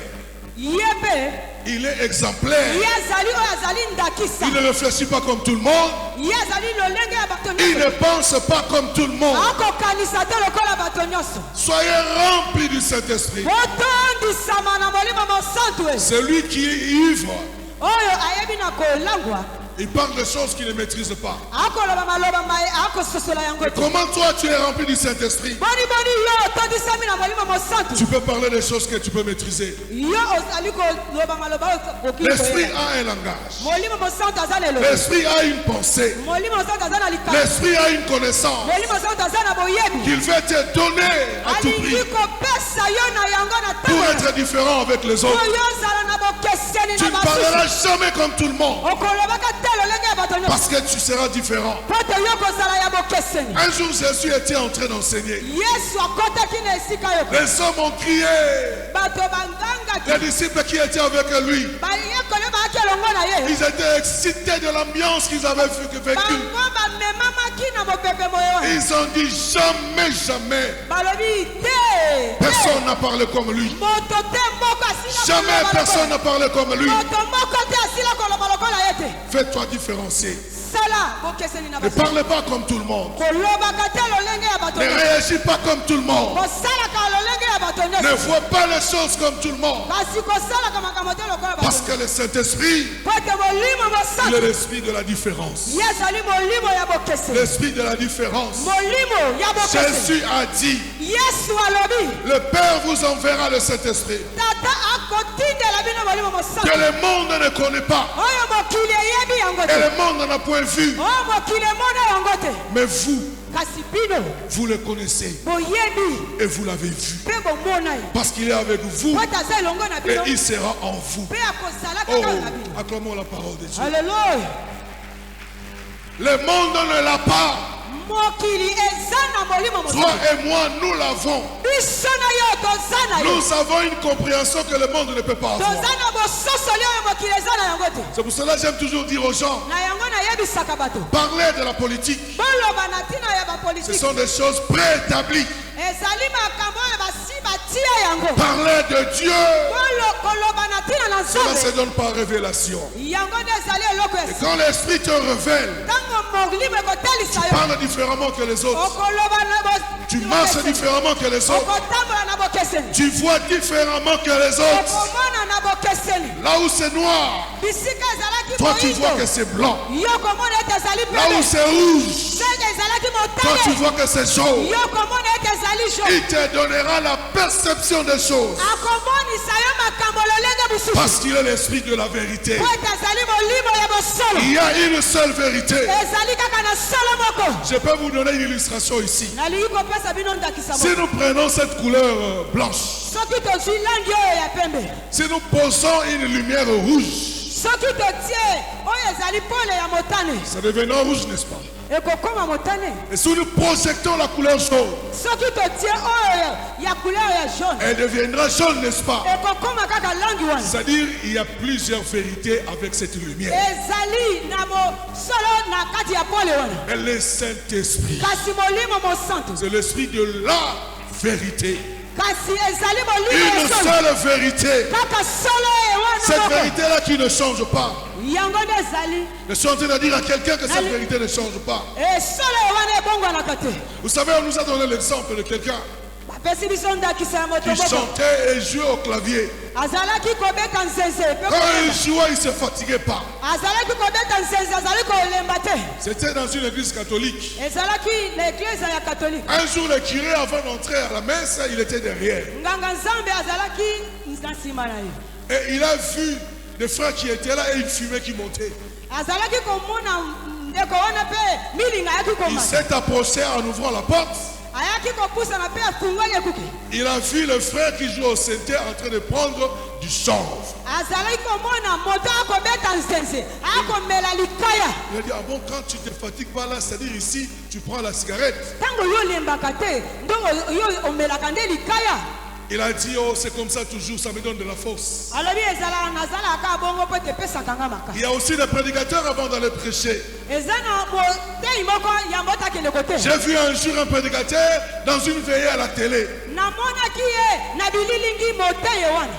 ye mpe Il est exemplaire. ye azali oyo azali ndakisa Il ne réfléchit pas comme tout le monde. ye azali lolenge ya bato Il ne nyonso pense pas comme tout le monde. akokanisa te lokola bato nyonso Soyez remplis du Saint-Esprit. botondisama na molimo mosantu e Celui qui est ivre, oyo ayebi na kolangwa il parle de choses qu'il ne maîtrise pas. akoloba maloba maye akososola yango te Comment toi tu es rempli du Saint-Esprit? boniboni yo otondisami na molimo mosantu Tu peux parler des choses que tu peux maîtriser. yo ozali koloba maloba oyo okoki L'Esprit koyeba. a un langage. molimo mosantu aza na elobi L'Esprit a une pensée. molimo mosantu aza na likambo L'Esprit a une connaissance molimo mosantu aza na boyebi qu'il veut te donner à tout prix alingi kopesa yo na yango na pour ntango être différent avec les po autres. yo ozala na bokeseni Tu na ne basusu parleras jamais comme tout le monde okolobaka te lolenge ya bato nyonso parce que tu seras différent. po te yo kozala ya bokeseni Un jour, Jésus était en train d'enseigner. yesu akotaki na esika yo Les hommes ont crié. bato bangangaki Les disciples qui étaient avec lui, bayekole baaki elongo na ye ils étaient excités de l'ambiance qu'ils avaient vécue. bango bamemamaki na mopepe moyo wana Ils ont dit jamais, jamais. balobi te Personne n'a parlé comme lui. moto te moko asila Jamais koloba personne lokola- n'a parlé comme lui. moto moko te asila koloba lokola ye te Fais-toi différencier. sala bokeseni na Ne bato parle pas comme tout le monde. kolobaka te lolenge ya bato Ne nyonso réagis pas comme tout le monde. kosalaka lolenge ya bato Ne nyonso vois pas les choses comme tout le monde. kasi kosalaka makambo te lokola bato Parce que le Saint-Esprit, po ete molimo il est mosantu l'esprit de la différence. ye azali molimo ya bokeseni L'esprit de la différence. molimo ya bokeseni Jésus a dit, yesu alobi le Père vous enverra le Saint-Esprit tata akotindela bino molimo mosantu que le monde ne connaît pas oyo mokili eyebi yango et te le monde n'en a point vu. oyo mokili emona yango te Mais vous, kasi bino vous le connaissez boyebi et vous l'avez vu. mpe bomona ye Parce qu'il est avec vous po ete aza elongo na et bino il sera en vous. mpe akozala Oh, kaka na bino acclamons la parole de Dieu. alleluya Le monde ne l'a pas. mokili eza na molimo Toi mosantu et moi, nous l'avons. biso na yo toza na yo Nous avons une compréhension que le monde ne peut pas avoir. toza na bososoli oyo mokili eza na yango te C'est pour cela que j'aime toujours dire aux gens, na yango nayebisaka bato parler de la politique, boloba na ntina ya ce bapolitiki sont des choses préétablies. ezali makambo oyo basi batia yango Parler de Dieu, koloba na ntina na cela se nzambe donne par révélation. yango nde ezali eloko Et ya quand l'Esprit te révèle, ntango molimo ekotalisa yo parle différemment que les autres. okoloba na Tu marches différemment que les autres. okotambola na bokeseni Tu vois différemment que les autres. okomona na bokeseni Là où c'est noir, bisika ezalaki toi tu vois que moindo c'est blanc. yo komona ete ezali Là où pembe c'est rouge, senge ezalaki toi tu motane vois que c'est jaune. yo komona ete ezali Il jo te donnera la perception des choses. akomonisa yo makambo lolenge mosusu Parce qu'il est l'esprit de la vérité. po ete ezali molimo ya bosolo Il y a une seule vérité. ezali kaka na solo moko Je peux vous donner une illustration ici. nalingi kopesa bino ndakisa Si moko nous prenons cette couleur blanche, soki tozwi langi oyo ya pembe si nous posons une lumière rouge, soki totie oyo ezali pole ya motane ça deviendra rouge, n'est-ce pas? ekokoma motane Et si nous projectons la couleur jaune, soki totie oyo ya couleur ya jaune elle deviendra jaune, n'est-ce pas? ekokoma kaka langi wana C'est-à-dire, il y a plusieurs vérités avec cette lumière. ezali na mosolo na kati ya pole wana Mais le Saint-Esprit, kasi molimo mosantu c'est l'esprit de la vérité. kasi ezali molimo Une ya solo seule vérité. kaka solo wana Cette moko vérité-là qui ne change pas. yango nde ezali Je suis en train de dire à quelqu'un que cette Allez. vérité ne change pas. esolo wana ebongwanaka te Vous savez, on nous a donné l'exemple de quelqu'un bapesi biso ndakisa ya moto qui moko chantait et jouait au clavier. azalaki kobeta nzenze pe Quand il kolemba. jouait, il ne se fatiguait pas. azalaki kobeta nzenze azali kolemba te C'était dans une église catholique. ezalaki na eglize ya katolike Un jour, le curé, avant d'entrer à la messe, il était derrière. nganga nzambe azalaki na nsima na ye Et il a vu des frères qui étaient là et une fumée qui montait. azalaki komona ndeko wana pe milinga ayaki Il komata s'est approché en ouvrant la porte. ayaki kopusana pe afungoli ekuke Il a vu le frère qui joue au synthé en train de prendre du chanvre. azalaki komona moto akobeta nsense akomela likaya Il a dit, ah bon, quand tu te fatigues pas là, c'est-à-dire ici, tu prends la cigarette. ntango yo olembaka te ndongo yo omelaka nde likaya Il a dit, oh, c'est comme ça toujours, ça me donne de la force. alobi ezalaka nazalaka bongo mpo ete epesaka nga makasi Il y a aussi des prédicateurs avant d'aller prêcher. eza na motei moko yango otakendeko te J'ai vu un jour un prédicateur dans une veillée à la télé. namonaki ye na bililingi motei wana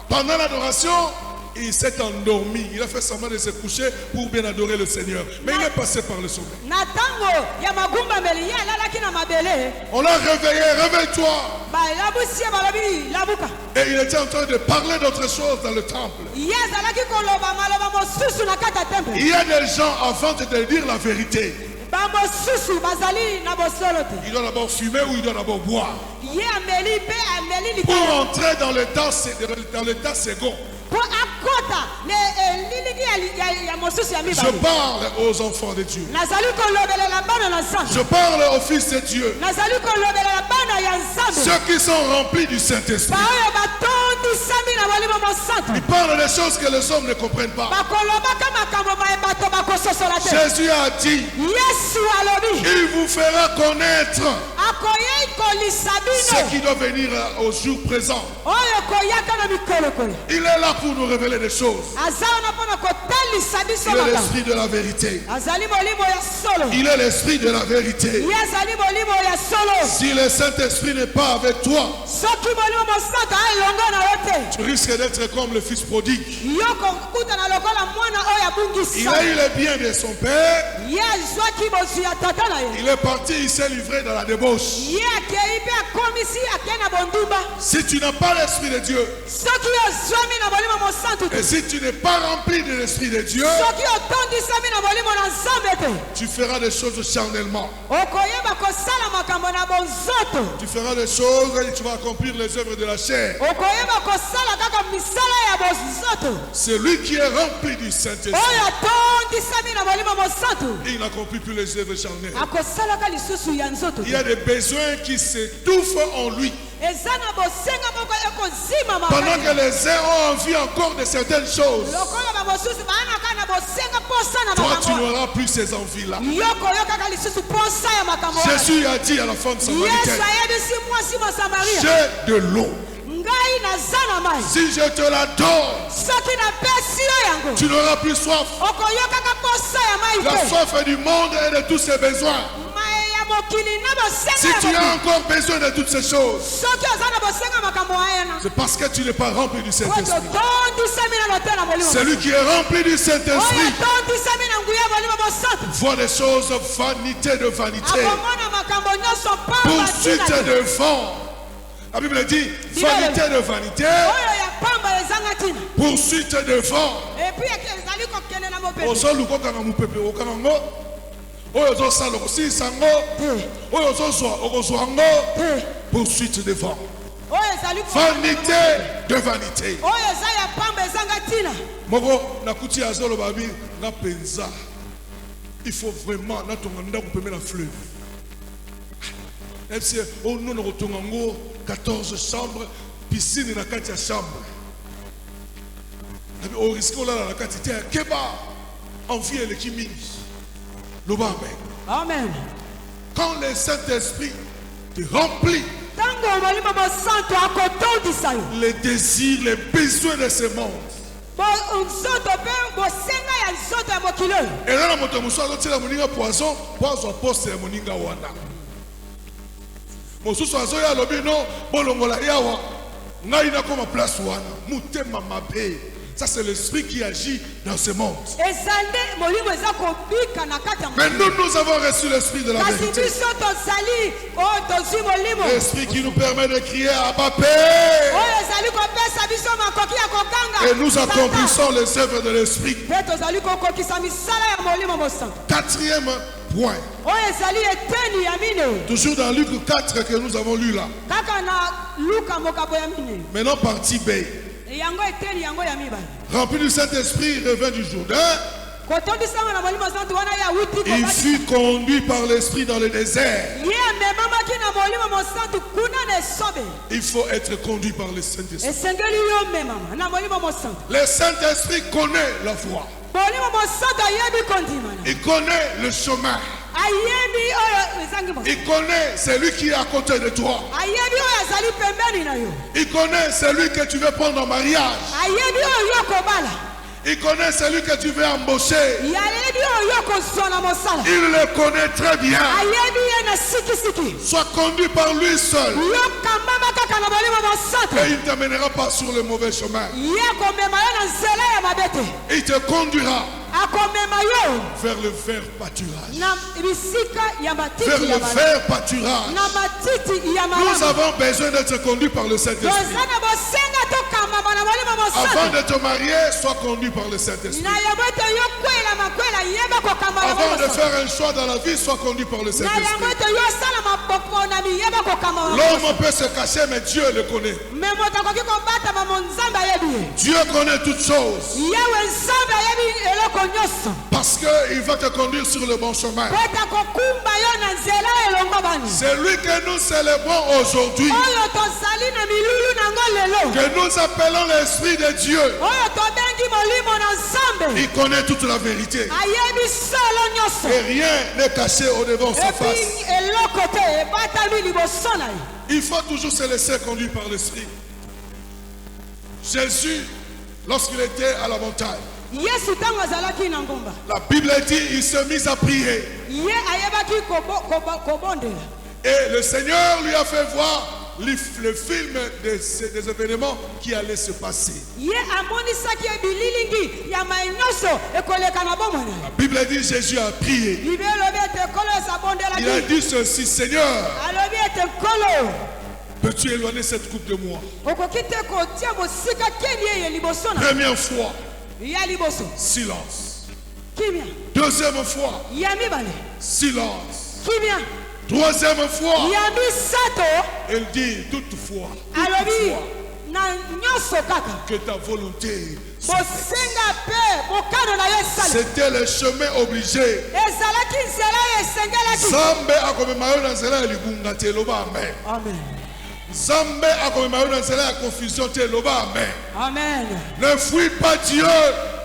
Pendant l'adoration, il s'est endormi. Il a fait semblant de se coucher pour bien adorer le Seigneur. Mais il est passé par le sommeil. na ntango ya magumbameli ye alalaki na mabele On l'a réveillé, réveille-toi. balabusi ye balobi labuka Et il était en train de parler d'autre chose dans le temple. ye azalaki koloba maloba mosusu na kati ya temple Il y a des gens avant de te dire la vérité. bamosusu bazali na bosolo te Il doit d'abord fumer ou il doit d'abord boire. ye ameli mpe ameli Pour likaya entrer dans l'état second. mpo akota lilingi ya mosusu ya Je mibale parle aux enfants de Dieu. nazali kolobelela bana na nzambe Je parle aux fils de Dieu. nazali kolobelela bana ya nzambe Ceux qui sont remplis du Saint-Esprit. baoyo batondisami na molimo mosantu Ils parlent des choses que les hommes ne comprennent pas. bakolobaka makambo maye bato bakososola te Jésus a dit, yesu alobi il vous fera connaître akoyei kolisa ce bino qui doit venir au jour présent. oyo koyaka na mikolokolo Il est là pour nous révéler des choses. aza wana mpona kotalisa biso Il est makambo l'esprit de la vérité. azali molimo ya solo Il est l'esprit de la vérité. ye azali molimo ya solo Si le Saint-Esprit n'est pas avec toi, soki molimo mosantu aelongo na yo te tu risques d'être comme le fils prodigue. yo kokutana lokola mwana oyo Il abungisa a eu le bien de son père. ye azwaki bozwi ya tata na ye Il est parti, il s'est livré dans la débauche. ye akei mpe akomisi akei na bondumba Si tu n'as pas l'esprit de Dieu, soki ozwami na molimo mosantu te et si tu n'es pas rempli de l'esprit de Dieu, soki otondisami na molimo na nzambe te tu feras des choses charnellement. okoyeba kosala makambo na bonzoto Tu feras des choses et tu vas accomplir les œuvres de la chair. okoyeba kosala kaka misala ya bonzoto Celui qui est rempli du Saint-Esprit, oyo atondisami na molimo mosantu il n'accomplit plus les œuvres charnelles. akosalaka lisusu ya nzoto Il y a des besoins qui s'étouffent en lui. eza na bosenga moko ekozima Pendant que makasi les uns ont envie encore de certaines choses, lokola bamosusu baanaka na bosenga posa na toi tu makambo n'auras plus ces envies-là. yoko yo kaka lisusu posa ya makambo wana Jésus a dit à la femme yesu samaritaine, ayebisi mwasi mosamaria j'ai de l'eau. ngai naza na mai Si je te la donne, soki napesi yo yango tu n'auras plus soif. okoyokaka posa ya mai La te soif du monde et de tous ses besoins. mai ya mokili na Si bosenga tu ya as mokili encore besoin de toutes ces choses, soki oza na bosenga makambo ayena c'est parce que tu n'es pas rempli du po Saint-Esprit. totondisami na lote na molimo Celui qui est rempli du oyo Saint-Esprit atondisami na nguya molimo mosantu voit des choses vanité de vanité, akomona makambo nyonso pamba poursuite tina te de vent. La Bible dit vanité de vanité, oyo ya pamba ezanga tina poursuite de vent. epui ezali kokende na mopepe Ozoluka okanga mopepe okanga ngo, oyo ozosala okosilisa ngo, te oyo ozozwa okozwa ngo, te poursuite de vent. oyo ezali Vanité de vanité. oyo eza ya pamba ezanga tina Moko nakuti azoloba bi na penza. Il faut vraiment natonga ndako pembe na fleuve. FC on non rotonga ngo 14 chambres, piscine na kati ya chambre. Au risque la kati te keba envie le kimi. Loba amen. amen Quand le Saint-Esprit te remplit ntango molimo mosantu akotondisa yo les désirs, les besoins de ce monde. nzoto mpe bosenga ya nzoto ya mokili oyo Et là, moto muso azotiela moninga poison, poison poste ya moninga wana. Mosusu azoya alobi no bolongola yawa ngai nakoma place wana mutema mabe. Ça c'est l'esprit qui agit dans ce monde. ezande molimo eza kobika na kati ya Mais mokili nous avons reçu l'esprit de la kasi vérité. biso tozali oyo tozwi molimo L'esprit qui nous permet de crier à Papa. oyo ezali kopesa biso makoki ya kokanga Et nous Tata. accomplissons les œuvres de l'esprit. mpe tozali kokokisa misala ya molimo mosantu Quatrième point. oyo ezali eteni ya mine Toujours dans Luc 4 que nous avons lu là. kaka na luka mokabo ya mine Maintenant partie B. yango eteni yango ya mibale Rempli du Saint-Esprit, il revint du Jourdain kotondisanga na molimo santu wana ye awuti Il fut conduit par l'Esprit dans le désert. ye amemamaki na molimo mosantu kuna na esobe Il faut être conduit par le Saint-Esprit. esengeli yo memama na molimo mosantu Le Saint-Esprit connaît la voie. molimo mosantu ayebi kondimana Il connaît le chemin. ayebi oyo ezangi mosantu Il connaît celui qui est à côté de toi. ayebi oyo azali pembeni na yo Il connaît celui que tu veux prendre en mariage. ayebi oyo yo kobala Il connaît celui que tu veux embaucher. ayebi oyo yo kozwa na mosala Il le connaît très bien. ayebi ye na sikisiki Sois conduit par lui seul. yo kambama kaka na molimo mosantu Et il ne t'amènera pas sur le mauvais chemin. ye komema yo na nzela ya mabe te Il te conduira akomema yo vers le vert pâturage. na bisika ya Vers matiti le ya malamu vert pâturage. na matiti ya Nous malamu avons besoin d'être conduits par le Saint-Esprit. toza na bosenga tokambama na molimo Avant mosantu de te marier, sois conduit par le Saint-Esprit. na yango ete yo kwela makwela yeba kokambama na Avant molimo de mosantu faire un choix dans la vie, sois conduit par le na yango Saint-Esprit. ete yo osala mabokonami yeba kokambama na molimo L'homme peut se cacher, mais Dieu le connaît. me moto akoki kobatama mo nzambe ayebi ye Dieu connaît toutes choses. yawe nzambe ayebi eloko nyonso Parce qu'il va te conduire sur le bon chemin. po ete akokumba yo na nzela elongo bani C'est lui que nous célébrons aujourd'hui. oyo tozali na milulu nango lelo Que nous appelons l'Esprit de Dieu. oyo tobengi molimo na nzambe Il connaît toute la vérité. ayebi solo nyonso Et rien n'est caché au devant de sa face. epi eloko te ebatami liboso na ye Il faut toujours se laisser conduire par l'Esprit. Jésus, lorsqu'il était à la montagne, yesu ntango azalaki na ngomba la Bible dit il se mit à prier. ye ayebaki kobondela Et le Seigneur lui a fait voir le film des événements qui allaient se passer. ye amonisaki ye bililingi ya mai nyonso ekoleka na bomoi na ye La Bible dit Jésus a prié. libe elobi ete nkolo Il a ezabondelaki dit ceci, Seigneur, alobi ete nkolo peux-tu éloigner cette coupe de moi? okoki te kotia mosika keni eye liboso na Première fois, ya liboso silence. kimia Deuxième fois, ya mibale silence. kimia Troisième fois, ya misato elle dit toutefois, alobi toutefois, na nyonso kaka que ta volonté soit faite. bosenga mpe mokano na yo esali C'était le chemin obligé. ezalaki nzela oyo esengelaki Nzambe akomema yo na nzela ya libunga te eloba amen. amen Nzambe akomema yo na nzela ya confusion te eloba amen. amen Ne fuis pas Dieu,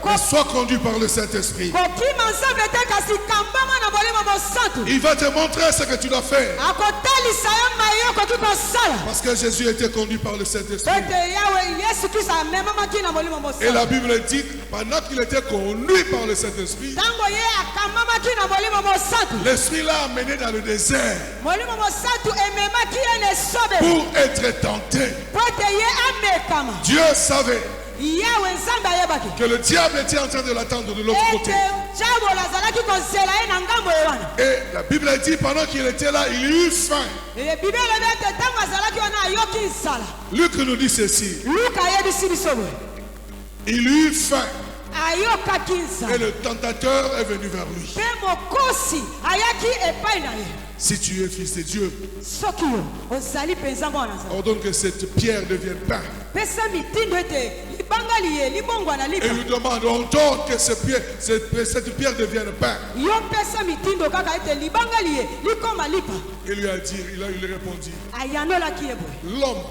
mais sois conduit par le Saint-Esprit. kokima nzambe te kasi kambama na molimo mosantu Il va te montrer ce que tu dois faire. akotalisa yo mai yo okoki kosala Parce que Jésus était conduit par le Saint-Esprit. ete yawe yesu kristo amemamaki na molimo Et la mosantu Bible dit, pendant qu'il était conduit par le Saint-Esprit, ntango ye akambamaki na molimo mosantu l'Esprit l'a amené dans le désert molimo mosantu ememaki ye na esobe pour être tenté. po ete ye amekama Dieu savait yawe nzambe ayebaki que le diable était en train de l'attendre de l'autre côté. ete diabolo azalaki kozela ye na ngambo ye wana Et la Bible dit, pendant qu'il était là, il eut faim. bible elobi ete ntango azalaki wana ayoki nsala Luc nous dit ceci, luka ayebisi biso boye il eut faim ayokaki et nsala le tentateur est venu vers lui. mpe mokosi ayaki epai na ye Si tu es fils de Dieu, soki yo ozali mpenza mwana nzambe ordonne que cette pierre devienne pain. pesa mitindo ete libangali ye libongwana Et lipa lui demande, ordonne que cette pierre devienne pain. yo pesa mitindo kaka ete libangali ye likoma lipa Il lui a dit, il répondit, ayanolaki ye boye l'homme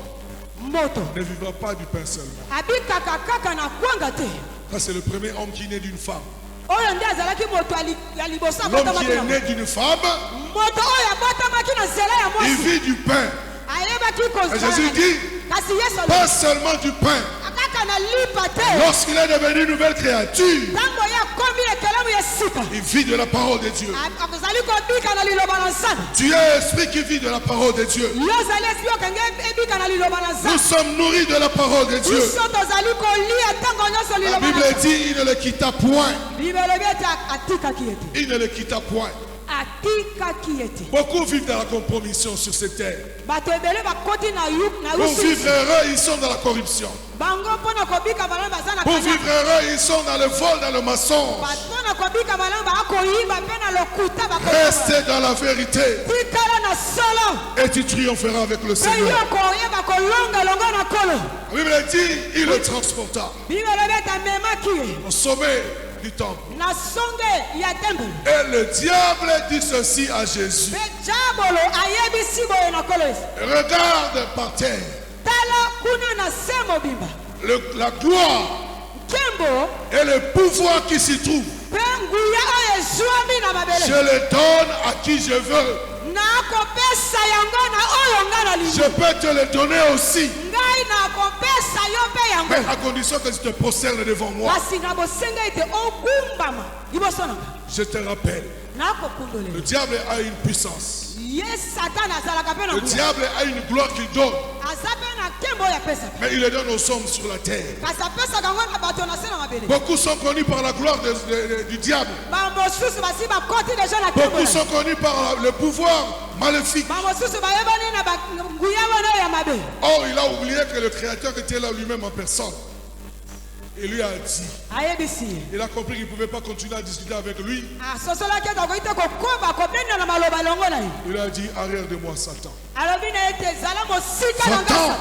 moto ne vivra pas du pain seulement. abikaka kaka na kwanga te Ça, c'est le premier homme qui est né d'une femme. oyo nde azalaki moto ya liboso L'homme qui abotamaki est na né d'une femme, moto oyo abotamaki na nzela ya il mwasi vit du pain. ayebaki Et Jésus dit, kasi yesu alobi, pas seulement du pain. kaka na lipa te Lorsqu'il est devenu une nouvelle créature, ntango ye akomi ekelamu ya sika il vit de la parole de Dieu. akozali kobika na liloba na nzambe Tu es esprit qui vit de la parole de Dieu. yo ozali esi okenge ebika na liloba na Nous nzambe sommes nourris de la parole de Dieu. biso tozali kolia ntango nyonso La liloba na Bible nzambe dit, il ne le quitta point. bible elobi ete atikaki ete Il ne le quitta point. atikaki ete Beaucoup vivent dans la compromission sur cette terre. bato ebele bakoti na Pour yusufu vivre heureux, ils sont dans la corruption. bango mpona kobika malamu baza na Pour kanya vivre heureux, ils sont dans le vol, dans le mensonge. mpona kobika malamu bakoyiba mpe na lokuta Restez dans la vérité tikala na solo et tu triompheras avec le mpe yo Seigneur. koyeba kolonga elongo na kolo La Bible dit, il le transporta bible elobi ete amemaki ye au sommet du temple. na songe ya temple. Et le diable dit ceci à Jésus. Pe diabolo ayebisi boye na nkolo Yesu. Regarde par terre. Tala kuna na se mobimba. La gloire Nkembo et le pouvoir qui s'y trouve, pe nguya oyo ezwami na je mabele. le donne à qui je veux. Nakopesa yango na oyo nga na Je lingi. peux te le donner aussi, Ngai nakopesa yo mpe mais yango. à condition que tu te prosternes devant moi. Kasi na bosenga ete ogumbama liboso na nga. Je te rappelle, le Nakokundolela. diable a une puissance. Ye Satan azalaka mpe na Le nguya. diable a une gloire qu'il donne, Aza mpe na nkembo oyo apesaka. mais il le donne aux hommes sur la terre. Kasi apesaka yango na bato na se na mabele. Beaucoup sont connus par la gloire du diable. Bamosusu basi bakoti deja na nkembo Beaucoup na ye. sont connus par le pouvoir maléfique. Bamosusu bayebani na nguya wana oyo ya mabe. Or, il a oublié que le Créateur était là lui-même en personne. Il lui a dit, Ayebisi ye. il a compris qu'il ne pouvait pas continuer à discuter avec lui. Asosolaki ete akoki te kokoba kobenda na maloba elongo na ye. Il a dit, arrière de moi, Satan. Alobi na ete zala mosika na nga Satan, Satan.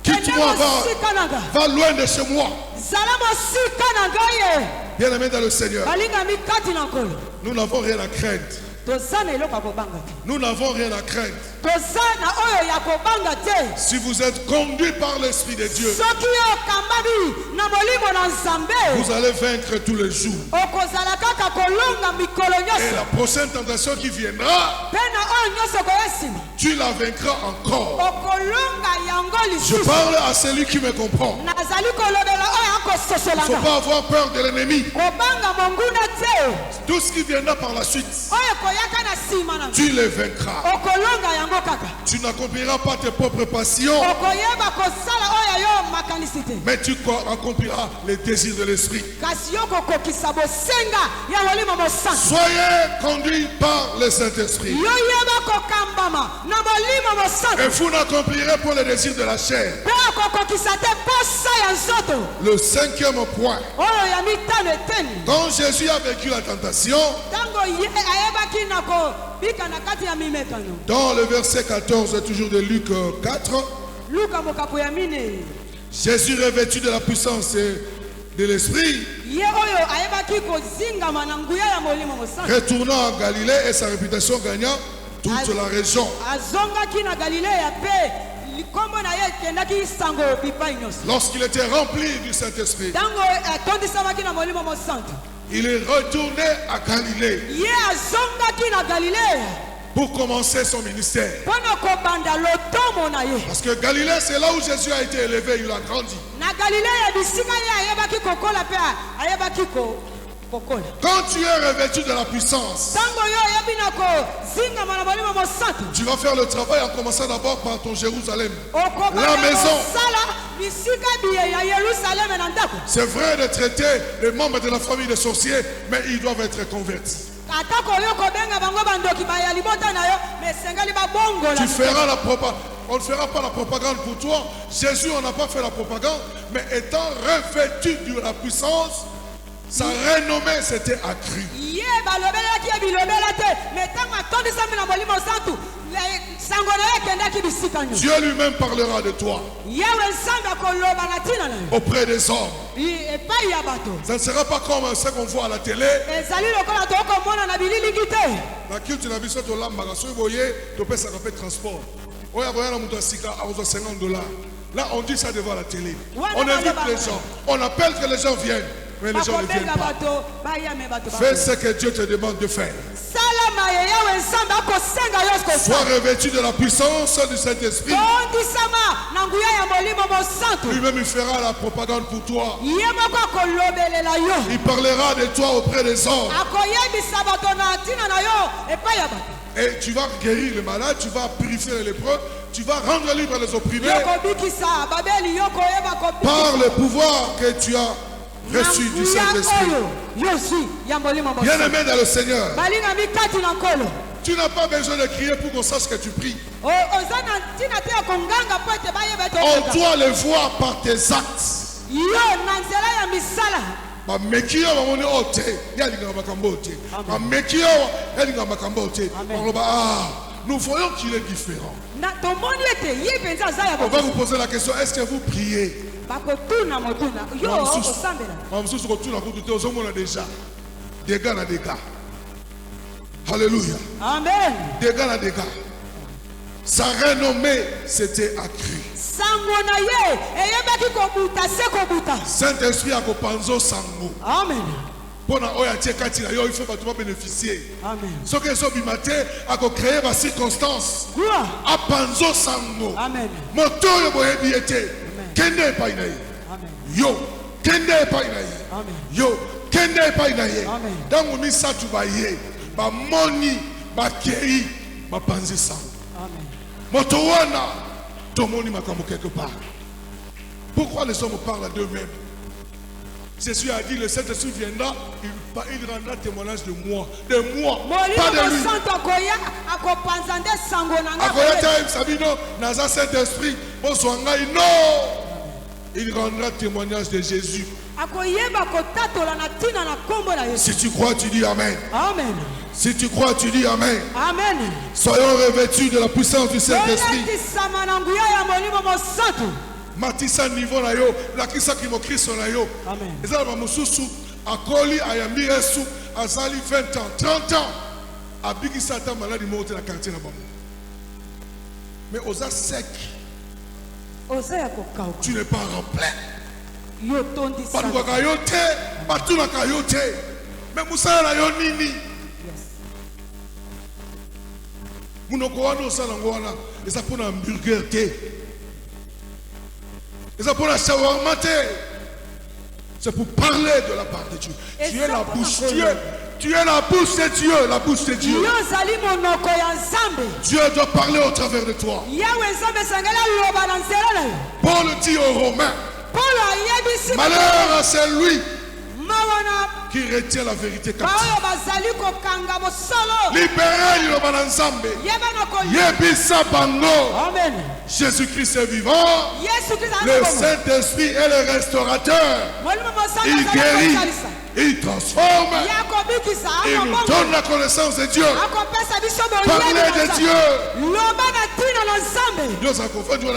quitte-moi, Kende mosika na nga. va loin de chez moi. Zala mosika na ngai ye. Bien-aimé dans le Seigneur, balingami kati na nkolo. nous n'avons rien à craindre. Toza na eloko ya kobanga te. Nous n'avons rien à craindre. Toza na oyo ya kobanga te. Si vous êtes conduit par l'Esprit de Dieu, Soki okambami na molimo na Nzambe, vous allez vaincre tous les jours. okozala kaka kolonga mikolo Et nyonso. la prochaine tentation qui viendra, Mpe na oyo nyonso koya nsima, tu la vaincras encore. okolonga yango Je lisusu. parle à celui qui me comprend. Nazali kolobela oyo Il ne faut akososolanga. pas avoir peur de l'ennemi. Kobanga monguna te. Tout ce qui viendra par la suite, Oyo koyaka na nsima na tu les vaincras. okolonga yango kaka. Tu n'accompliras pas tes propres passions, Okoyeba kosala oyo yo makanisi te. mais tu accompliras les désirs de l'esprit. Kasi yo kokokisa bosenga ya molimo mosantu. Soyez conduits par le Saint-Esprit. Yo yeba kokambama na molimo mosantu. Et vous n'accomplirez pas les désirs de la chair. Mpe okokokisa te posa ya nzoto Le cinquième point. oyo ya mitano eteni. Quand Jésus a vécu la tentation, Ntango ye ayebaki na kobika na kati ya mimekano. dans le verset 14, toujours de Luc 4, Luka mokapo ya mine. Jésus revêtu de la puissance et de l'Esprit, Ye oyo ayebaki kozingama na nguya ya molimo mosantu. retournant en Galilée et sa réputation gagnant toute la région. Azongaki na Galilea mpe likombo na ye ekendaki sango bipai nyonso. Lorsqu'il était rempli du Saint-Esprit, Ntango atondisamaki na molimo mosantu, il est retourné à Galilée ye azongaki na Galilea pour commencer son ministère. mpona kobanda lotomo na ye. Parce que Galilée, c'est là où Jésus a été élevé, il a grandi. Na Galilea bisika ye ayebaki kokola mpe ayebaki kokola. Quand tu es revêtu de la puissance, Ntango yo oyebi na kozingama na molimo mosantu, tu vas faire le travail en commençant d'abord par ton Jérusalem. okobanda La maison. kosala bisika biye ya Yerusaleme na ndako. C'est vrai de traiter les membres de la famille de sorciers, mais ils doivent être convertis. Atako yo kobenga bango bandoki baya libota na yo, mais sengali babongola. Tu feras la propagande. On ne fera pas la propagande pour toi. Jésus, on n'a pas fait la propagande, mais étant revêtu de la puissance, sa renommée s'était accrue. Ye balobelaki ye bilobela te, mais ntango atondisami na molimo santu, sango na ye ekendaki bisika nyonso. Dieu lui-même parlera de toi Yewe Nzambe akoloba na ntina na yo auprès des hommes. epai ya bato. Ça ne sera pas comme ce qu'on voit à la télé. Ezali lokola tokomona na bililingi te. La culture na biso tolambaka soki boye topesaka mpe transport oyo aboya na moto ya sika akozwa $50. Là on dit ça devant la télé. On invite les gens, on appelle que les gens viennent, mais les gens ne viennent Bakobenga pas. bato baya me bato. Fais ce que Dieu te demande de faire. Salama ye Yewe Nzambe akosenga yo Sois kosala. revêtu de la puissance du Saint-Esprit. Tondisama na nguya ya molimo mosantu. Lui-même il fera la propagande pour toi. Ye moko akolobelela yo. Il parlera de toi auprès des hommes. Akoyebisa bato na ntina na yo epai ya bato. Et tu vas guérir les malades, tu vas purifier les lépreux, tu vas rendre libre les opprimés Yokobikisa babeli yokoyeba par le pouvoir que tu as reçu du Saint-Esprit. yosi ya molimo mosantu. Bien-aimé dans le Seigneur, Balingami kati na nkolo. tu n'as pas besoin de crier pour qu'on sache que tu pries. Oza na ntina te ya konganga po ete bayeba ete On okoka. doit le voir par tes actes. Yo na nzela ya misala. bameki awa bamoni oyo te ye alingaka makambo oyo te bameki awa ye alingaka makambo oyo te baloba nous voyons qu'il est différent. Na tomoni ete ye penza aza ya On va bokosi. vous poser la question, est-ce que vous priez? bakotuna motuna yo osambela mamsusu kotuna kutu te ozomona déjà dégâts na dégâts. Alléluia. amen Dégâts na dégâts. Sa renommée s'était accrue. sango na ye eyebaki kobuta se kobuta. Saint-Esprit a kopanzo sango. Amen. Pona oya tie kati na yo il faut bato ba bénéficier. Amen. Ce que so bimate a ko créer ba circonstance. Gloire. A panzo sango. Amen. Moto yo boyebi ete. Kende pa ina ye. Amen. Yo kende pa ina ye. Amen. Yo kende pa ina ye. Amen. Dango mi satu ba ye. Ba moni ba kei ba panzi sango. Amen. Moto wana tomoni makambo quelque part. Pourquoi les hommes parlent d'eux-mêmes? Jésus a dit, le Saint-Esprit viendra, il rendra témoignage de moi, pas de lui. Il rendra témoignage de Jésus. Si tu crois, tu dis Amen. Amen. Si tu crois, tu dis Amen. Amen. Soyons revêtus de la puissance du Saint-Esprit. Matissa niveau na yo, la kisa ki mo Kristo na yo. Amen. Ezala ba mususu akoli ayambi Yesu azali 20 ans, 30 ans. Abiki sata maladi mo na quartier na bango. Mais oza sec. Oza ya kokauka. Tu n'es pas rempli. Yo tondi sa. Ba ka yo te, ba tuna ka yo te. Mais musala na yo nini? Yes. Munoko wana osala ngwana, eza pona hamburger te. C'est pour la shawarma. C'est pour parler de la part de Dieu. Tu es la bouche de Dieu. Tu es la bouche de Dieu. La bouche de Dieu. Dieu doit parler au travers de toi. Paul dit aux Romains, malheur à celui qui retient la vérité captive. Libérez le bananzambe. Yebisa bango. Amen. Jésus-Christ est vivant. Le Saint-Esprit est le restaurateur. Il guérit. Il transforme. Il nous donne la connaissance de Dieu. Parler de Dieu. Dieu s'en confond. Dieu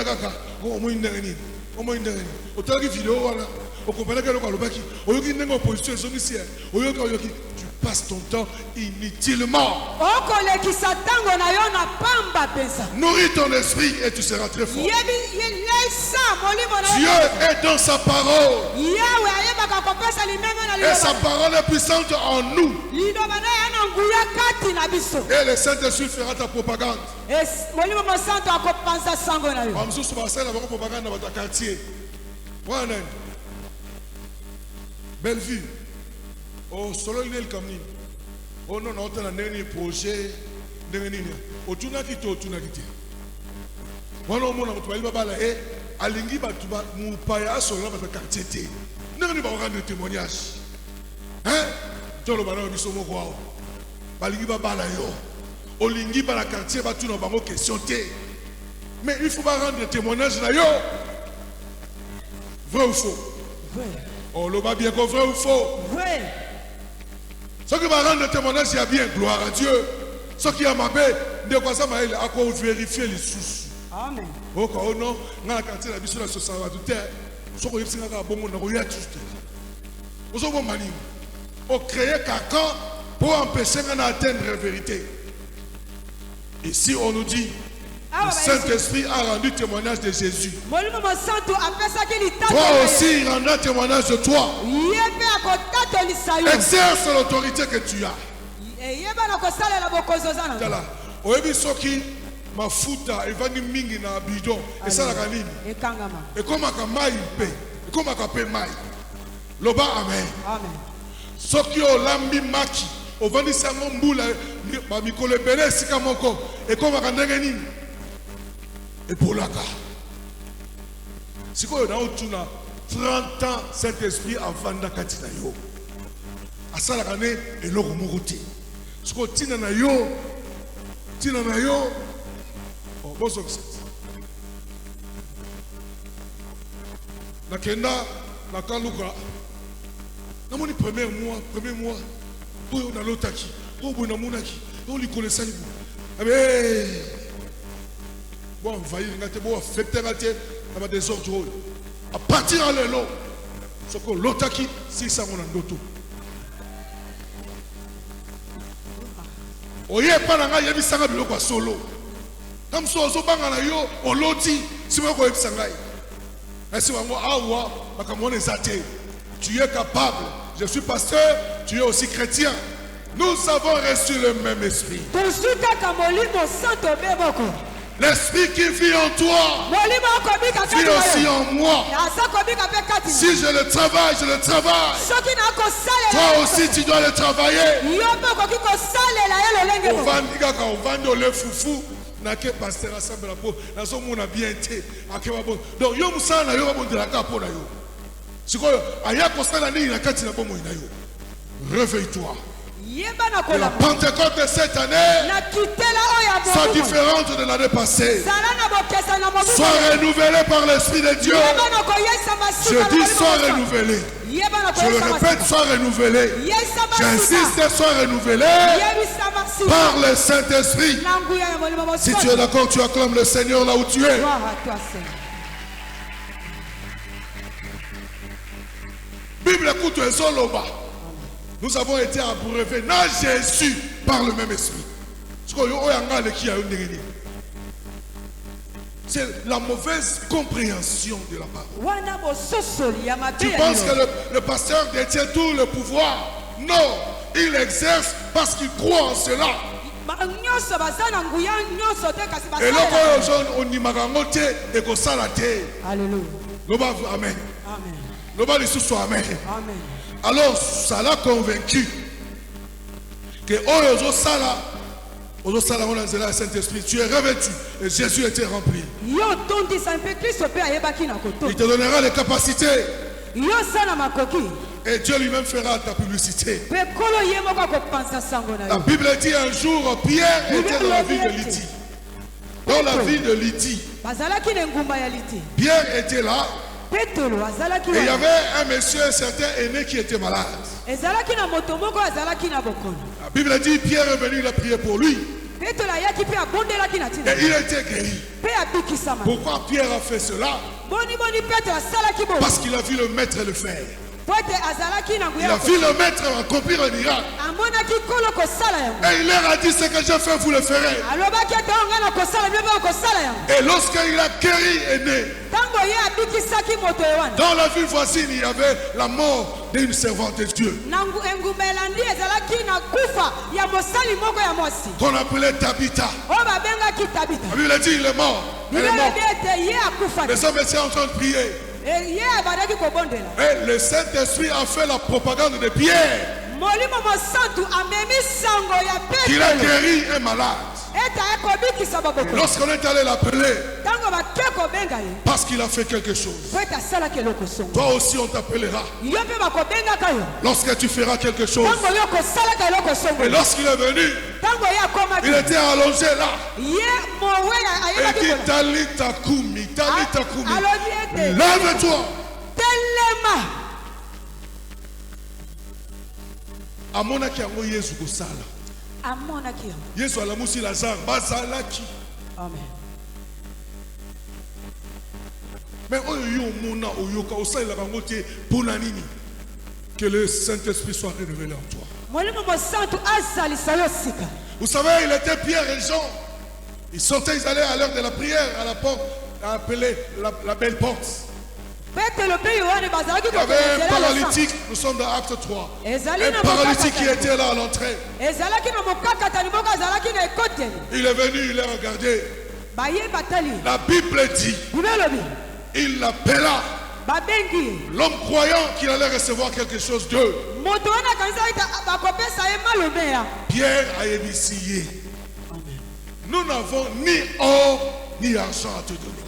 tu passes ton temps inutilement. Nourris ton esprit et tu seras très fort. Dieu est dans sa parole. Et sa parole est puissante en nous. Et le Saint-Esprit fera ta propagande. Belle vue. Oh, solo il est le camino. Oh non, on a un projet. Oh, tu n'as quitté, tu n'as quitté. Moi, non, mon ami, tu vas aller. Alingi batuba mupaya solo na quartier. N'engani ba rendre témoignage. Hein? Tolo bana biso mo kwao. Balingi ba bala yo. Olingi ba la quartier ba tu na bango question té. Mais il faut pas rendre témoignage na yo. Vrai ou faux? Vrai. Oh, le va bien qu'on vrai ou faux? Vrai. Ce qui va rendre témoignage, il y a bien gloire à Dieu. Ce qui a ma paix, de quoi ça m'a dit, à quoi vérifier les sous. Amen. Oh non, dans la quartier la mission de ce savoir de terre, ce qu'on y a bon monde, on y a juste. Vous avez mani, on crée quelqu'un pour empêcher qu'on atteigne la vérité. Ici, on nous dit. Le Saint-Esprit a rendu témoignage de Jésus. Toi aussi, il rendra témoignage de toi. Exerce l'autorité que tu as. Mafuta evani mingi na bidon esalaka nini ekomaka mai mpe ekomaka mpe mai loba amen. Soki olambi maki ovandisi yango mbula bamikolo ebele esika moko ekomaka ndenge nini epolaka. Sikoyo na otuna 30 ans Saint-Esprit avanda kati na yo asalaka ne eloko moko te sikoyo tina na yo bon succès. Nakenda nakaluka namoni premier mois oyo na lotaki oyo na munaki oyo likolo sali bon envahir ngate bon affecter ngate na ba désordre À partir de l'élo, ce que l'otaki, si ça mon andoto. Oye pananga yebi sanga biloko solo. Comme ça ozo bangana yo oloti si moko yebi sangai. Ainsi wango awa makamone zate. Tu es capable. Je suis pasteur, tu es aussi chrétien. Nous avons reçu le même esprit. L'esprit qui vit en toi vit aussi en moi. Si je le travaille, je le travaille. Toi aussi, tu dois le travailler. Réveille-toi. La Pentecôte de cette année soit différente de l'année passée. Sois renouvelé par l'Esprit de Dieu. Je dis sois renouvelé. Je le répète, sois renouvelé. J'insiste, sois renouvelé par le Saint-Esprit. Si tu es d'accord, tu acclames le Seigneur là où tu es. Bible écoute un seul au bas. Nous avons été abreuvés dans Jésus par le même esprit. C'est la mauvaise compréhension de la parole. Tu penses que le pasteur détient tout le pouvoir? Non, il exerce parce qu'il croit en cela. Et là, on y m'a et qu'on s'en a té. Alléluia. Amen. Amen. Amen. Alors, ça l'a convaincu que Saint-Esprit, tu es revêtu et Jésus était rempli. Il te donnera les capacités et Dieu lui-même fera ta publicité. La Bible dit un jour, Pierre était dans la vie de Lydie. Dans la vie de Lydie, Pierre était là. Et il y avait un monsieur, un certain aîné qui était malade. La Bible dit Pierre est venu, il a prié pour lui. Et il a été guéri. Pourquoi Pierre a fait cela? Parce qu'il a vu le maître le faire. Il a vu le maître accomplir un miracle. Et il leur a dit ce que je fais, vous le ferez. Et lorsqu'il a guéri aîné, dans la ville voisine, il y avait la mort d'une servante de Dieu qu'on appelait Tabitha. La Bible dit il est mort. Elle est morte. Les hommes étaient en train de prier. Et le Saint-Esprit a fait la propagande de Pierre. Il a guéri un malade. Lorsqu'on est allé l'appeler, parce qu'il a fait quelque chose, toi aussi on t'appellera. Lorsque tu feras quelque chose. Et lorsqu'il est venu, il était allongé là. Et dit Talita Kumi, Talita Kumi, lève-toi. Amonaki yango Yesu kosala. Yesu alamusi Lazare bazalaki. Amen. Mais oyo mona oyoka osala bango te pona nini? Que le Saint-Esprit soit révélé en toi. Vous savez, il était Pierre et Jean. Ils sortaient, ils allaient à l'heure de la prière à la porte appelée la belle porte. Il y avait un paralytique, nous sommes dans Acte 3. Un paralytique qui était là à l'entrée. Il est venu, il a regardé. La Bible dit, il l'appela. L'homme croyant qu'il allait recevoir quelque chose d'eux. Pierre a émissillé. Nous n'avons ni or ni argent à te donner.